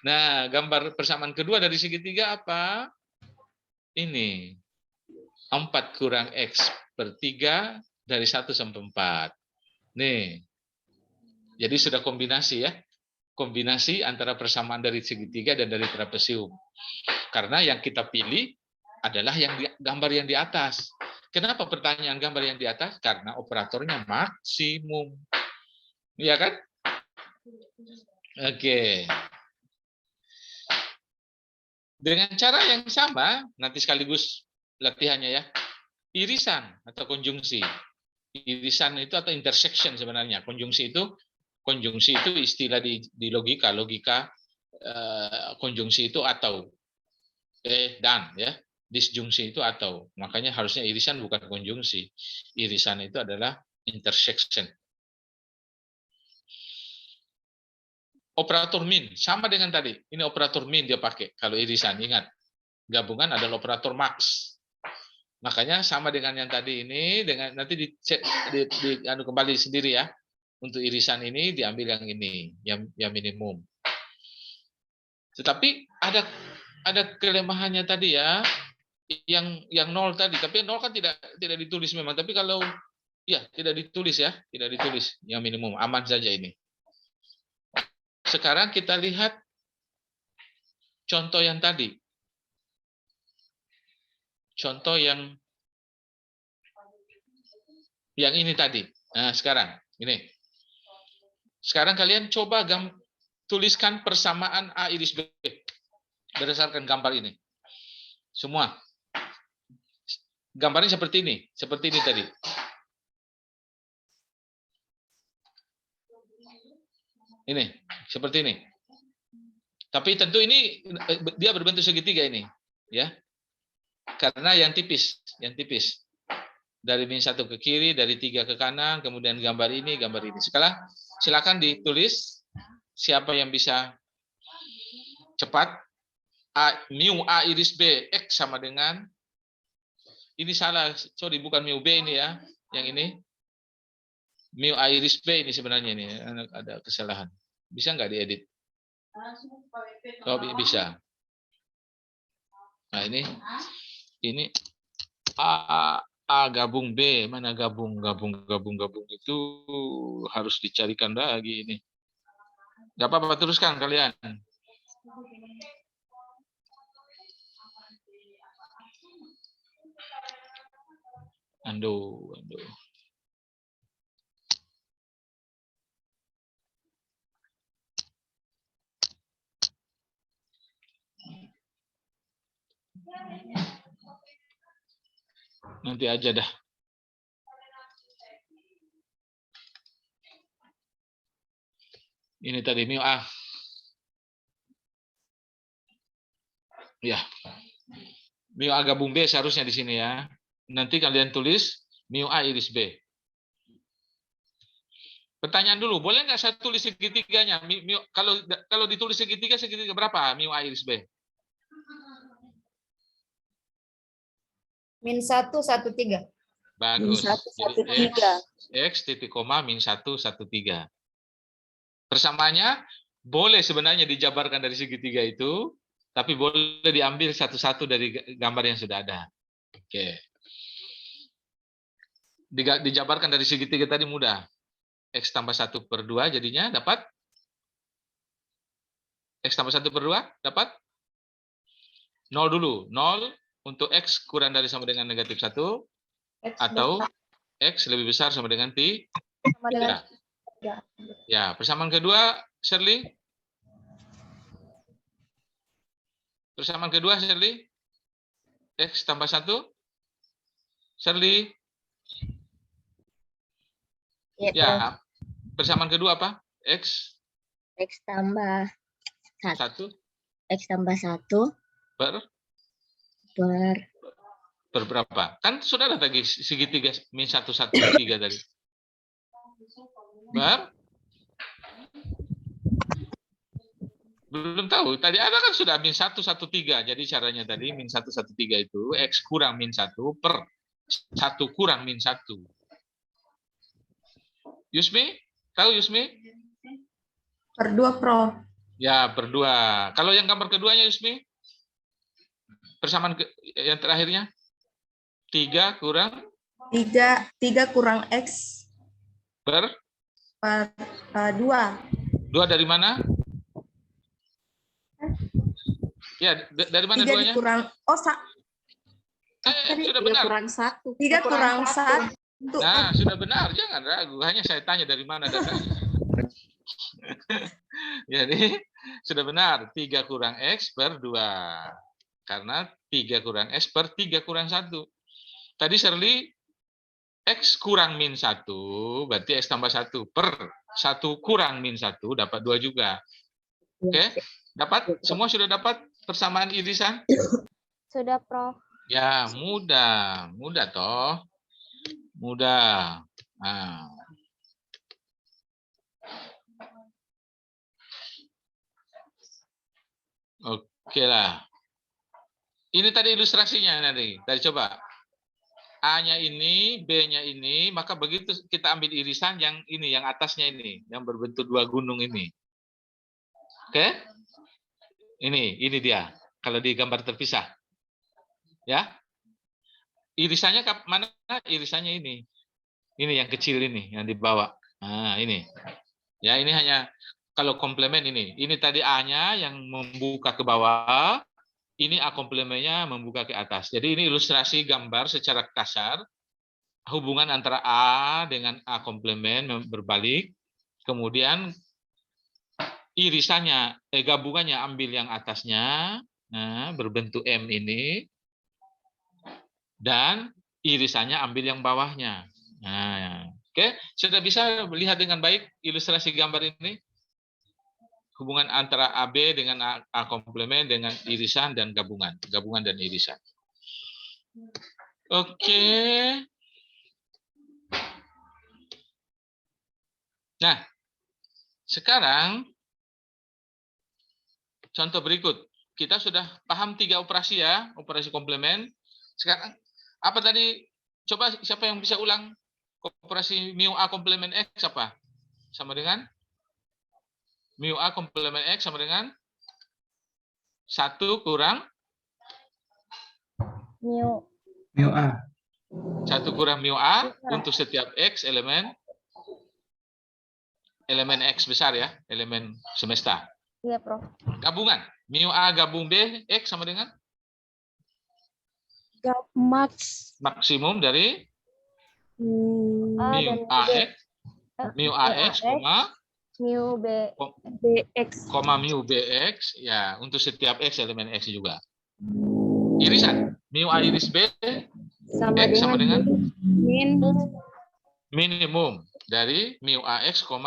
Nah, gambar persamaan kedua dari segitiga apa? Ini. 4 kurang X per 3 dari 1 sampai 4. Nih. Jadi sudah kombinasi ya. Kombinasi antara persamaan dari segitiga dan dari trapesium. Karena yang kita pilih adalah gambar yang di atas. Kenapa pertanyaan gambar yang di atas? Karena operatornya maksimum. Iya kan? Oke. Dengan cara yang sama, nanti sekaligus latihannya ya. Irisan atau konjungsi. Irisan itu atau intersection sebenarnya. Konjungsi itu istilah di logika. Konjungsi itu atau. Dan ya. Disjungsi itu atau. Makanya harusnya irisan bukan konjungsi. Irisan itu adalah intersection. Operator min sama dengan tadi. Ini operator min dia pakai kalau irisan. Ingat, gabungan adalah operator max. Makanya sama dengan yang tadi ini, dengan nanti kembali sendiri ya. Untuk irisan ini diambil yang ini, yang minimum. Tetapi ada kelemahannya tadi ya. yang 0 tadi, tapi 0 kan tidak ditulis memang, tapi kalau ya tidak ditulis ya, tidak ditulis yang minimum, aman saja ini. Sekarang kita lihat contoh yang tadi. Contoh yang ini tadi. Nah, sekarang ini. Sekarang kalian coba tuliskan persamaan A iris B berdasarkan gambar ini. Semua. Gambarnya seperti ini tadi. Ini, seperti ini. Tapi tentu ini dia berbentuk segitiga ini, ya. Karena yang tipis. Dari -1 ke kiri, dari 3 ke kanan, kemudian gambar ini. Sekarang silakan ditulis siapa yang bisa cepat. Mu A iris B X sama dengan, ini salah, sorry, bukan mu B ini ya, yang ini. Mu A iris B ini sebenarnya ini ada kesalahan. Bisa nggak diedit? Oh, bisa. Nah, ini A gabung B, mana gabung itu harus dicarikan lagi ini. Nggak apa-apa, teruskan kalian. Aduh. Nanti aja dah. Ini tadi mu A. Ya. Mu A gabung B seharusnya di sini ya. Nanti kalian tulis mu A iris B. Pertanyaan dulu, boleh nggak saya tulis segitiganya? Kalau ditulis segitiga berapa mu A iris B? -1, 1, 3. Bagus. -1, 1, 3. X titik koma -1, 1, 3. Persamaannya boleh sebenarnya dijabarkan dari segitiga itu, tapi boleh diambil satu-satu dari gambar yang sudah ada. Oke. Dijabarkan dari segitiga tadi mudah. X tambah 1/2 jadinya dapat X tambah 1/2 dapat 0 dulu. 0 untuk X kurang dari sama dengan -1 atau X lebih besar sama dengan 3. Sama dengan Ya, persamaan kedua, Shirley. Persamaan kedua, Shirley. X tambah 1. Shirley. Ya, persamaan kedua apa? X tambah 1 X tambah 1 per berapa? Kan sudah ada tadi segitiga -1, 1, 3 tadi. Belum tahu. Tadi ada kan sudah -1, 1, 3. Jadi caranya tadi -1, 1, 3 itu X kurang -1 per 1 kurang -1. Yusmi? Tahu Yusmi? Per 2, Prof. Ya, per 2. Kalau yang gambar keduanya Yusmi? Persamaan yang terakhirnya? 3 kurang 3 X per 2. 2 dari mana? Ya, dari mana 3 duanya? dikurang, Sudah benar. 3 kurang 1. Nah, sudah benar. Jangan ragu. Hanya saya tanya dari mana datanya. Jadi, sudah benar. 3 kurang X per 2. Karena 3 kurang X per 3 kurang 1. Tadi Shirley, X kurang -1, berarti X tambah 1 per 1 kurang -1, dapat 2 juga. Oke? Dapat? Semua sudah dapat persamaan irisan? Sudah, Prof. Ya, mudah. Mudah toh. Mudah. Nah. Oke lah. Ini tadi ilustrasinya nanti. Tadi coba. A-nya ini, B-nya ini, maka begitu kita ambil irisan yang ini, yang atasnya ini, yang berbentuk 2 gunung ini. Oke? Ini dia. Kalau di gambar terpisah. Ya. irisannya mana? Irisannya ini. Ini yang kecil ini, yang di bawah. Nah, ini. Ya, ini hanya kalau komplement ini. Ini tadi A-nya yang membuka ke bawah, ini A komplemennya membuka ke atas. Jadi ini ilustrasi gambar secara kasar hubungan antara A dengan A komplemen berbalik. Kemudian irisannya, gabungannya ambil yang atasnya, nah, berbentuk M ini, dan irisannya ambil yang bawahnya. Nah, oke, sudah bisa melihat dengan baik ilustrasi gambar ini? Hubungan antara AB dengan A komplemen dengan irisan dan gabungan dan irisan. Oke. Nah, sekarang contoh berikut. Kita sudah paham 3 operasi ya, operasi komplemen. Sekarang apa tadi? Coba siapa yang bisa ulang? Operasi mu A komplemen X apa? Sama dengan mu A komplemen X sama dengan 1 kurang Mu. Mu A. 1 kurang mu A untuk setiap X elemen X besar ya, elemen semesta. Iya, Prof. Gabungan. Mu A gabung B X sama dengan Max. maksimum dari A mu dan AX, mu AX, AX, mu B. BX. mu BX ya untuk setiap X elemen X juga. Irisan. Mu A iris B X sama dengan min minimum dari mu AX, mu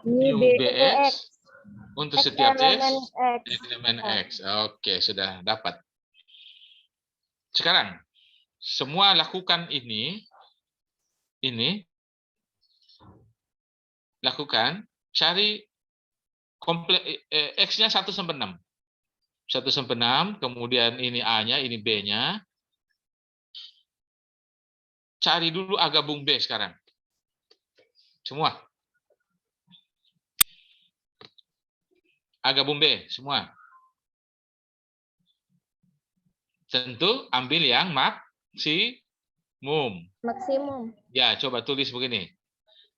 mu BX untuk setiap elemen X. elemen X. Oke, sudah dapat. Sekarang semua lakukan ini lakukan cari X-nya 1/6. 1/6, kemudian ini A-nya, ini B-nya. Cari dulu A gabung B sekarang. Semua. A gabung B, semua. Tentu ambil yang maksimum. Maksimum. Ya, coba tulis begini.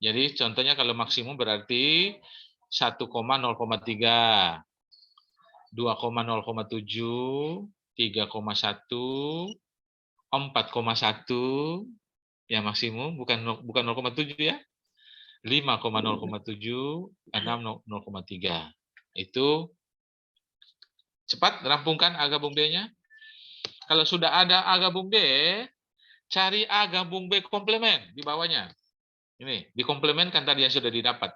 Jadi contohnya kalau maksimum berarti 1,0,3, 2,0,7, 3,1, 4,1 ya maksimum, bukan 0,7 ya. 5,0,7, 6,0,3. Itu cepat rampungkan A gabung B-nya. Kalau sudah ada A gabung B, cari A gabung B komplemen di bawahnya. Ini, dikomplemenkan tadi yang sudah didapat.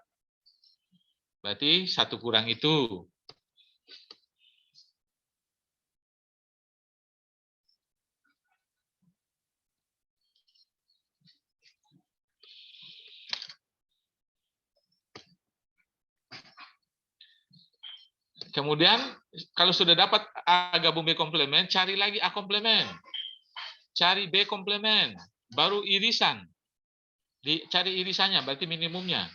Berarti 1 kurang itu. Kemudian kalau sudah dapat A gabung B komplemen, cari lagi A komplemen. Cari B komplemen, baru irisan. Cari irisannya, berarti minimumnya.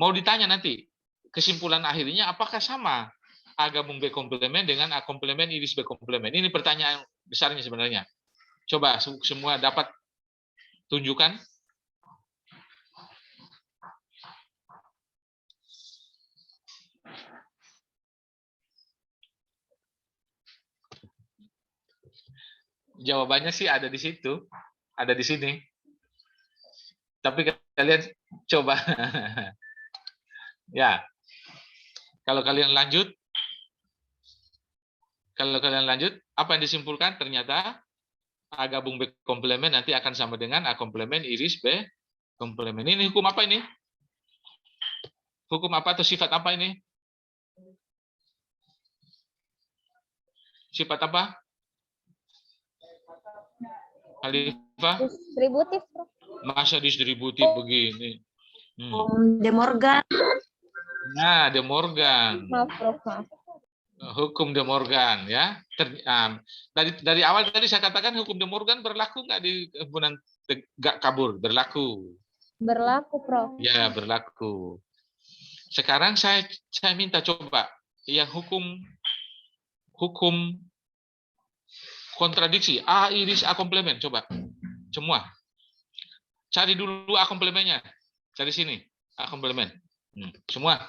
Mau ditanya nanti, kesimpulan akhirnya apakah sama A gabung B komplemen dengan A komplemen iris B komplemen? Ini pertanyaan besarnya sebenarnya. Coba semua dapat tunjukkan. Jawabannya sih ada di situ, ada di sini. Tapi kalian coba, ya. Kalau kalian lanjut, apa yang disimpulkan? Ternyata A gabung B komplemen nanti akan sama dengan A komplemen iris B komplemen. Ini hukum apa ini? Hukum apa atau sifat apa ini? Sifat apa? Alifah? Distributif, Prof. Masa distributif begini? De Morgan. Nah, De Morgan. Maaf, Prof. Maaf. Hukum De Morgan ya. Dari awal tadi saya katakan hukum De Morgan berlaku nggak di himpunan tegak kabur? Berlaku. Berlaku, Prof. Ya, berlaku. Sekarang saya minta coba yang hukum kontradiksi. A iris A komplement. Coba. Semua. Cari dulu A komplemennya. Cari sini. A komplement. Semua.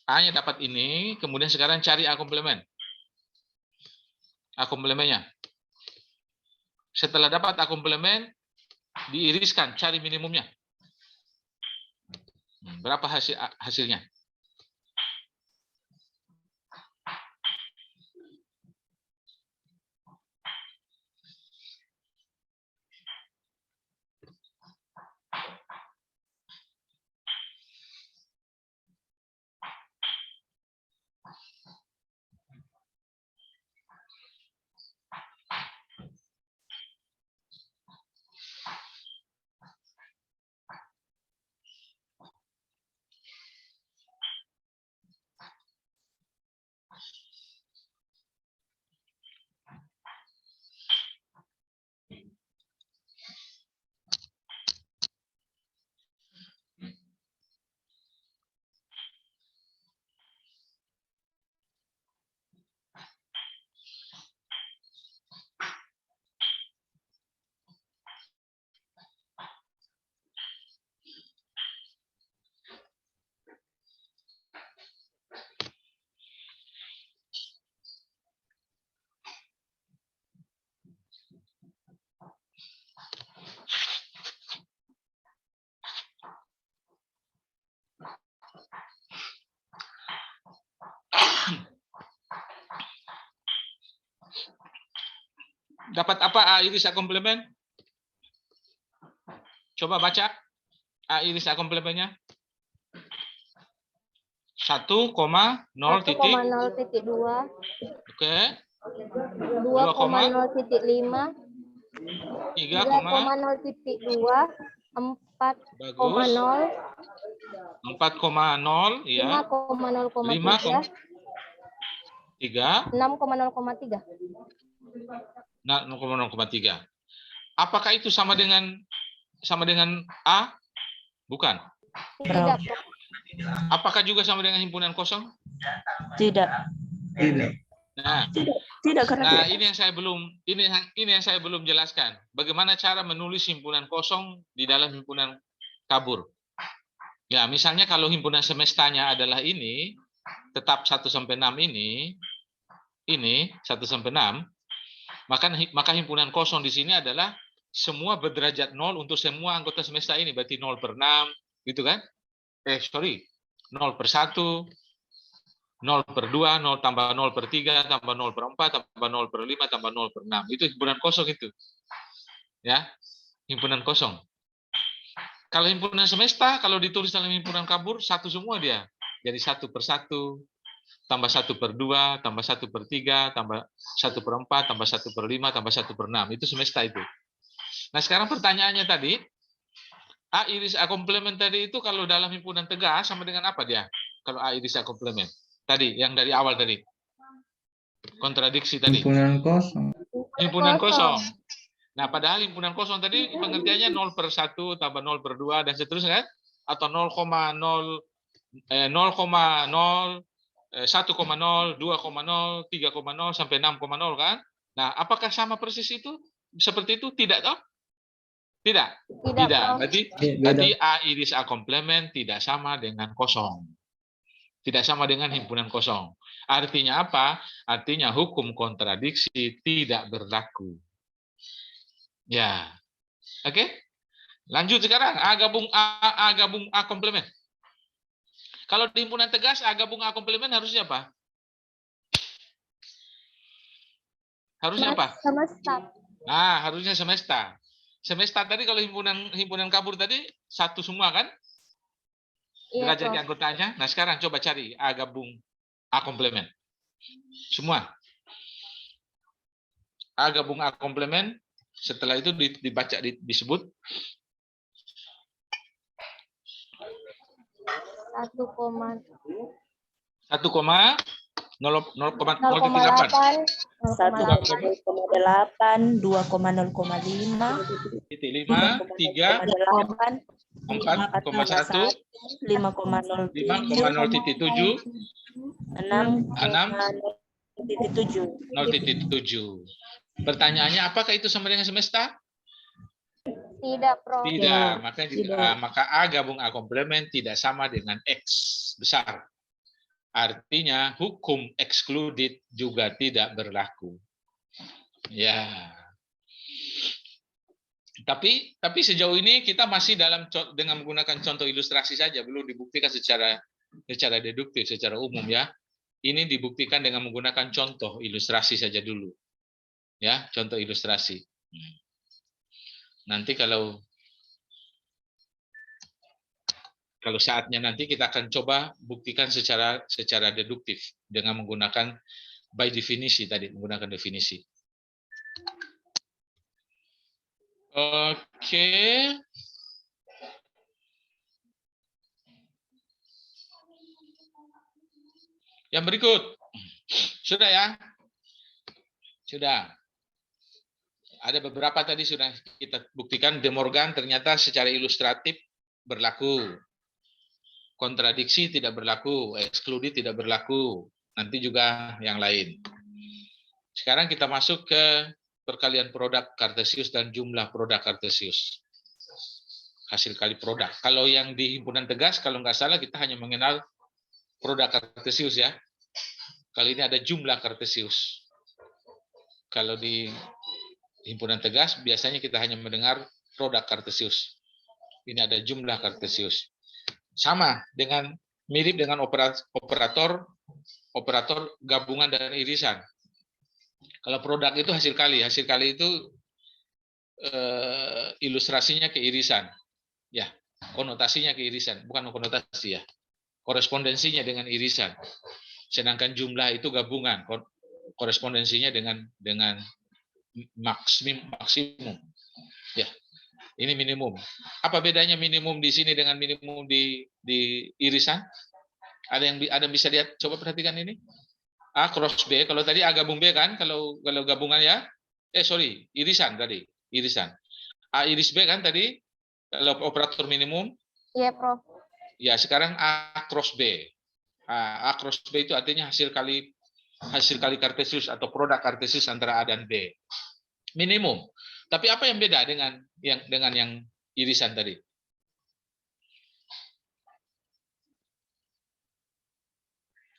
A-nya dapat ini. Kemudian sekarang cari A komplement. A komplemennya. Setelah dapat A komplement, diiriskan. Cari minimumnya. Berapa hasilnya? Dapat apa A iris A komplement? Coba baca A iris A komplementnya. 1,0 titik. 1,0,2. Oke. 2,0,5. 3,0,2. 3,0,2. 4,0. Bagus. 4,0 ya. 5,0,3. 3. 6,0,3. Nah, 0,3. Apakah itu sama dengan A? Bukan. Tidak, Prof. Apakah juga sama dengan himpunan kosong? Tidak. Tidak. Nah, Tidak karena nah tidak. ini yang saya belum jelaskan. Bagaimana cara menulis himpunan kosong di dalam himpunan kabur? Ya, misalnya kalau himpunan semestanya adalah ini, tetap 1 sampai 6 ini 1 sampai 6, maka himpunan kosong di sini adalah semua berderajat 0 untuk semua anggota semesta ini, berarti 0 per 6, gitu kan? 0 per 1, 0 per 2, 0 tambah 0 per 3, tambah 0 per 4, tambah 0 per 5, tambah 0 per 6. Itu himpunan kosong itu. Ya, himpunan kosong. Kalau himpunan semesta, kalau ditulis dalam himpunan kabur, satu semua dia. Jadi 1 per 1, tambah 1 per 2, tambah 1 per 3, tambah 1 per 4, tambah 1 per 5, tambah 1 per 6. Itu semesta itu. Nah, sekarang pertanyaannya tadi, A iris A komplement tadi itu kalau dalam himpunan tegas sama dengan apa dia? Kalau A iris A komplement. Tadi, yang dari awal tadi. Kontradiksi tadi. Himpunan kosong. Himpunan kosong. Nah, padahal himpunan kosong tadi pengertiannya 0 per 1, tambah 0 per 2, dan seterusnya kan? Atau 0,0, 0,0, 1,0, 2,0, 3,0, sampai 6,0 kan? Nah, apakah sama persis itu? Seperti itu? Tidak, toh? Tidak. Tidak, Prof. Berarti A iris A komplement tidak sama dengan kosong. Tidak sama dengan himpunan kosong. Artinya apa? Artinya hukum kontradiksi tidak berlaku. Ya. Oke? Lanjut sekarang. A gabung A komplement. Kalau di himpunan tegas A gabung A komplement harusnya apa? Harusnya apa? Semesta. Nah, harusnya semesta. Semesta tadi kalau himpunan kabur tadi satu semua kan? Iya, Derajatnya Prof. anggotanya. Nah, sekarang coba cari A gabung A komplement. Semua. A gabung A komplement. Setelah itu dibaca disebut 1,038. 1,8, 2,0,5, 5, 3, 8, 4,1, 5,0,7, 6,0,7. 0,7. Pertanyaannya, apakah itu sama dengan semesta? Tidak, Prof. Tidak. Tidak. Maka A gabung A komplement tidak sama dengan X besar. Artinya hukum excluded juga tidak berlaku. Ya. Tapi sejauh ini kita masih dengan menggunakan contoh ilustrasi saja, belum dibuktikan secara deduktif, secara umum ya. Ini dibuktikan dengan menggunakan contoh ilustrasi saja dulu. Ya, contoh ilustrasi. Nanti kalau saatnya nanti kita akan coba buktikan secara deduktif dengan menggunakan by definisi tadi, menggunakan definisi. Oke. Yang berikut. Sudah ya? Sudah. Ada beberapa tadi sudah kita buktikan. De Morgan ternyata secara ilustratif berlaku. Kontradiksi tidak berlaku. Excluded tidak berlaku. Nanti juga yang lain. Sekarang kita masuk ke perkalian produk Kartesius dan jumlah produk Kartesius. Hasil kali produk. Kalau yang di himpunan tegas, kalau nggak salah kita hanya mengenal produk Kartesius ya. Kali ini ada jumlah Kartesius. Kalau di himpunan tegas biasanya kita hanya mendengar produk Kartesius. Ini ada jumlah Kartesius. Sama dengan mirip dengan operator gabungan dan irisan. Kalau produk itu hasil kali itu ilustrasinya keirisan. Ya, konotasinya keirisan, bukan konotasi ya. Korespondensinya dengan irisan. Sedangkan jumlah itu gabungan, korespondensinya dengan maksimum. Ya. Ini minimum. Apa bedanya minimum di sini dengan minimum di irisan? Ada yang bisa lihat? Coba perhatikan ini. A cross B. Kalau tadi A gabung B kan? Kalau gabungan ya. Irisan tadi. Irisan. A iris B kan tadi? Kalau operator minimum. Iya, Prof. Ya, sekarang A cross B. A cross B itu artinya hasil kali Kartesius atau produk Kartesius antara A dan B. Minimum. Tapi apa yang beda dengan yang irisan tadi?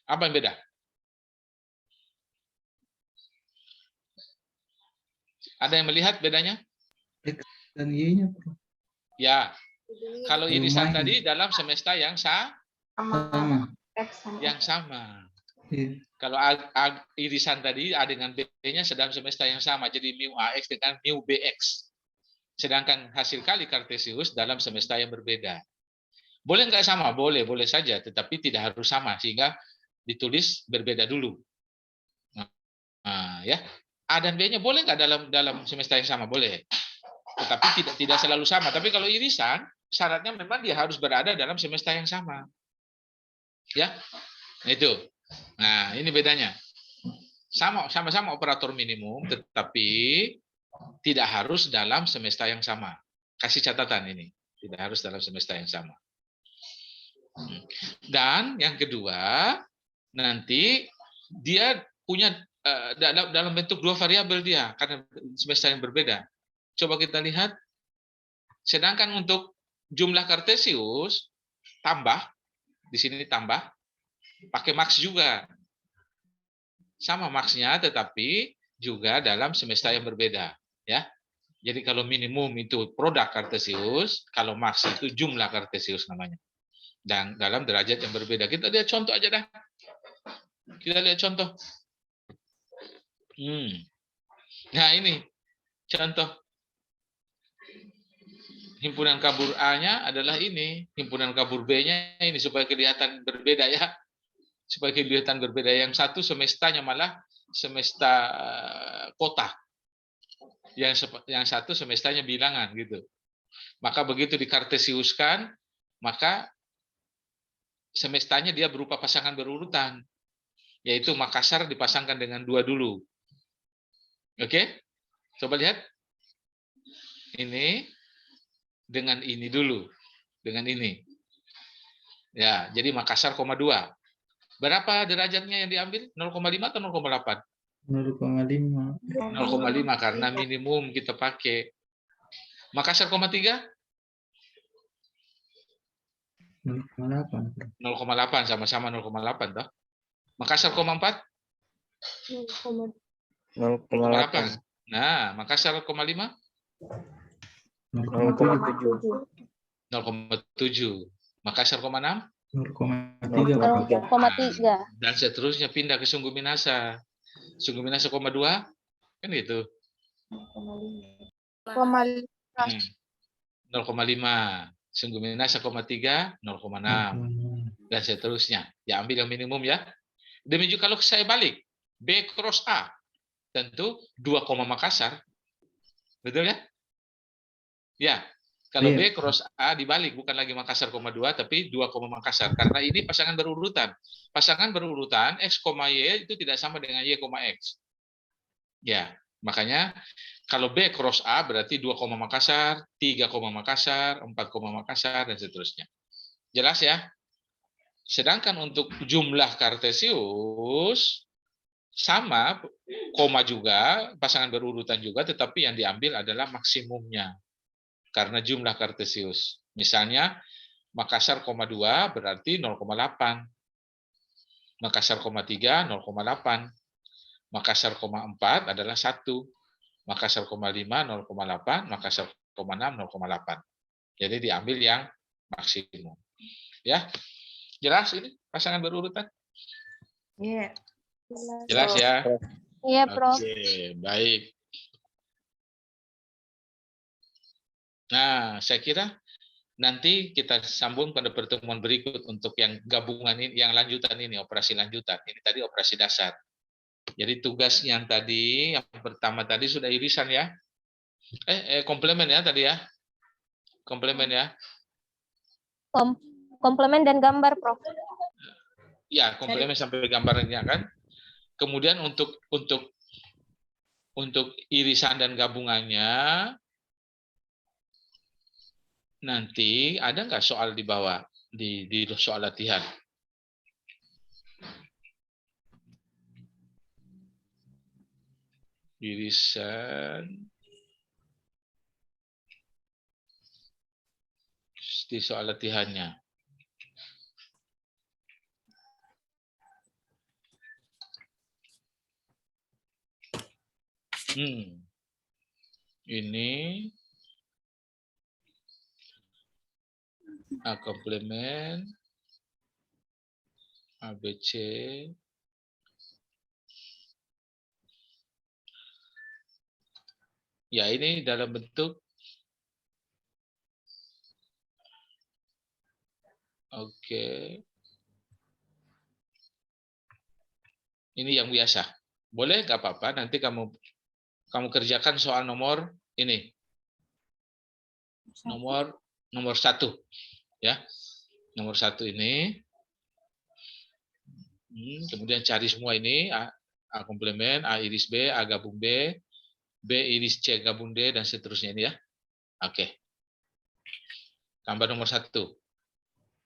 Apa yang beda? Ada yang melihat bedanya? X dan Y-nya, Prof. Ya. Kalau irisan Lumayan. tadi dalam semesta yang Sama. sama. Iya. Kalau irisan tadi A dengan B-nya sedang semesta yang sama, jadi mu AX dengan mu BX. Sedangkan hasil kali Kartesius dalam semesta yang berbeda. Boleh nggak sama? Boleh saja, tetapi tidak harus sama sehingga ditulis berbeda dulu. Nah, ya. A dan B-nya boleh nggak dalam semesta yang sama? Boleh. Tetapi tidak selalu sama. Tapi kalau irisan, syaratnya memang dia harus berada dalam semesta yang sama. Ya. Nah, itu. Nah, ini bedanya. Sama-sama operator minimum, tetapi tidak harus dalam semesta yang sama. Kasih catatan ini. Tidak harus dalam semesta yang sama. Dan yang kedua, nanti dia punya dalam bentuk dua variabel dia, karena semesta yang berbeda. Coba kita lihat. Sedangkan untuk jumlah Kartesius, tambah. Di sini tambah. Pakai max juga. Sama maxnya, tetapi juga dalam semesta yang berbeda. Ya. Jadi kalau minimum itu produk Kartesius, kalau max itu jumlah Kartesius namanya. Dan dalam derajat yang berbeda. Kita lihat contoh aja dah. Kita lihat contoh. Nah ini contoh. Himpunan kabur A-nya adalah ini. Himpunan kabur B-nya ini supaya kelihatan berbeda ya. Supaya kelihatan berbeda. Yang satu semestanya malah semesta kotak. Yang satu semestanya bilangan gitu. Maka begitu dikartesiuskan, maka semestanya dia berupa pasangan berurutan. Yaitu Makassar dipasangkan dengan 2 dulu. Oke? Coba lihat. Ini dengan ini dulu. dengan ini. Ya, jadi Makassar, 2. Berapa derajatnya yang diambil? 0,5 atau 0,8? 0,5. 0,5 karena minimum kita pakai. Makassar, 3? 0,8. 0,8 sama-sama 0,8 toh. Makassar, 4? 0,8. Nah, Makassar, 5? 0,7. 0,7. Makassar, 6? 0,3 Bapak. 0,3. Dan seterusnya pindah ke Sungguh Minasa. Sungguh Minasa, 2? Kan gitu. 0,5. Sungguh Minasa, 3, 0,6. Dan seterusnya. Ya, ambil yang minimum ya. Demikian kalau saya balik. B cross A. Tentu 2, Makassar. Betul ya? Ya. Kalau Iya. B cross A dibalik, bukan lagi Makassar, 2, tapi 2, Makassar. Karena ini pasangan berurutan. Pasangan berurutan X, Y itu tidak sama dengan Y, X. Ya, makanya kalau B cross A berarti 2, Makassar, 3, Makassar, 4, Makassar, dan seterusnya. Jelas ya? Sedangkan untuk jumlah kartesius, sama, koma juga, pasangan berurutan juga, tetapi yang diambil adalah maksimumnya. Karena jumlah kartesius. Misalnya, Makassar, 2 berarti 0,8. Makassar, 3, 0,8. Makassar, 4 adalah 1. Makassar, 5, 0,8. Makassar, 6, 0,8. Jadi diambil yang maksimum. Ya, jelas ini pasangan berurutan? Iya. Jelas ya? Iya, Prof. Oke, baik. Nah, saya kira nanti kita sambung pada pertemuan berikut untuk yang gabungan ini, yang lanjutan ini, operasi lanjutan. Ini tadi operasi dasar. Jadi tugas yang tadi, yang pertama tadi sudah irisan ya. Komplemen ya tadi ya. Komplemen ya. Komplemen dan gambar, Prof. Ya, komplemen sampai gambarnya kan. Kemudian untuk irisan dan gabungannya, nanti ada nggak soal di bawah di soal latihan? Irisan di soal latihannya. Ini A komplemen, ABC, ya ini dalam bentuk oke. Ini yang biasa. Boleh nggak apa-apa, nanti kamu kerjakan soal nomor ini. Nomor 1 ya. Nomor 1 ini. Kemudian cari semua ini A komplemen, A iris B, A gabung B, B iris C gabung D, dan seterusnya ini ya. Oke. Tambah nomor 1.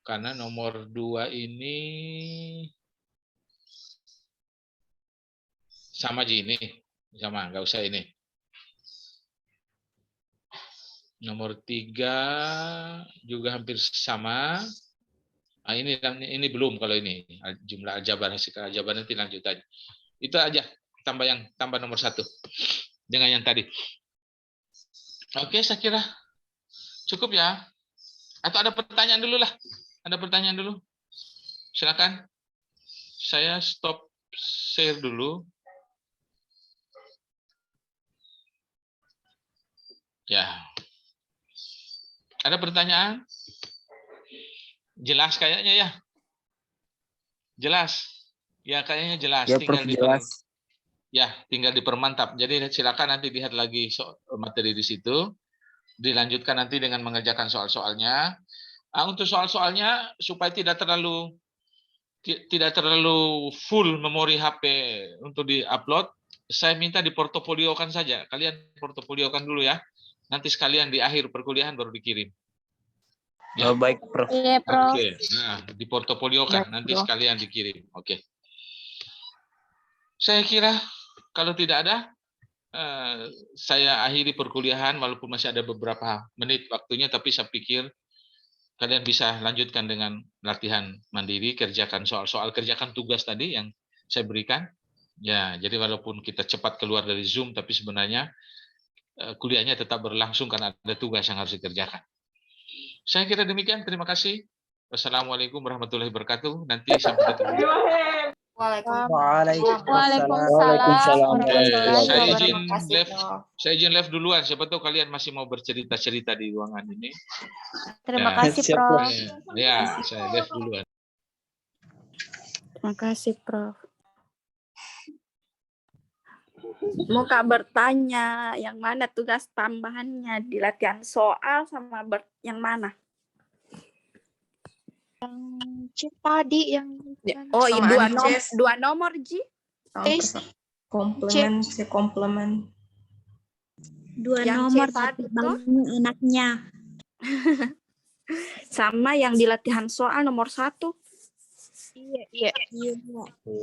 Karena nomor 2 ini sama aja ini. Sama, nggak usah ini. Nomor 3 juga hampir sama. Nah, ini belum kalau ini. Jumlah aljabar, hasil aljabar nanti lanjut aja. Itu aja. Tambah nomor 1. Dengan yang tadi. Oke, saya kira cukup ya. Atau ada pertanyaan dulu lah. Ada pertanyaan dulu. Silakan. Saya stop share dulu. Ya. Ada pertanyaan? Jelas kayaknya ya. Jelas. Ya kayaknya jelas. Ya, Prof, jelas. Ya, tinggal dipermantap. Jadi silakan nanti lihat lagi materi di situ. Dilanjutkan nanti dengan mengerjakan soal-soalnya. Untuk soal-soalnya supaya tidak terlalu full memori HP untuk di-upload, saya minta diportofoliokan saja. Kalian portofoliokan dulu ya. Nanti sekalian di akhir perkuliahan baru dikirim. Ya. Oh, baik, Prof. Iya, Prof. Oke, nah di portofolio kan Baik, nanti Prof. sekalian dikirim. Oke. Saya kira kalau tidak ada, saya akhiri perkuliahan walaupun masih ada beberapa menit waktunya, tapi saya pikir kalian bisa lanjutkan dengan latihan mandiri, kerjakan soal-soal, kerjakan tugas tadi yang saya berikan. Ya, jadi walaupun kita cepat keluar dari Zoom, tapi sebenarnya kuliahnya tetap berlangsung karena ada tugas yang harus dikerjakan. Saya kira demikian. Terima kasih. Wassalamualaikum warahmatullahi wabarakatuh. Nanti sampai ketemu. Waalaikumsalam warahmatullahi Saya izin wabarakatuh. live, saya izin live duluan. Siapa tahu kalian masih mau bercerita-cerita di ruangan ini. Terima Ya. kasih, Siap, Prof. Ya, saya live duluan. Terima kasih, Prof. Mau Kak bertanya, yang mana tugas tambahannya di latihan soal sama yang mana? Chat tadi yang Oh, iya, Sama Ances. dua nomor, Ji. Komplement. dua Yang nomor C tapi tadi bangun enaknya. Sama yang di latihan soal nomor 1. Iya.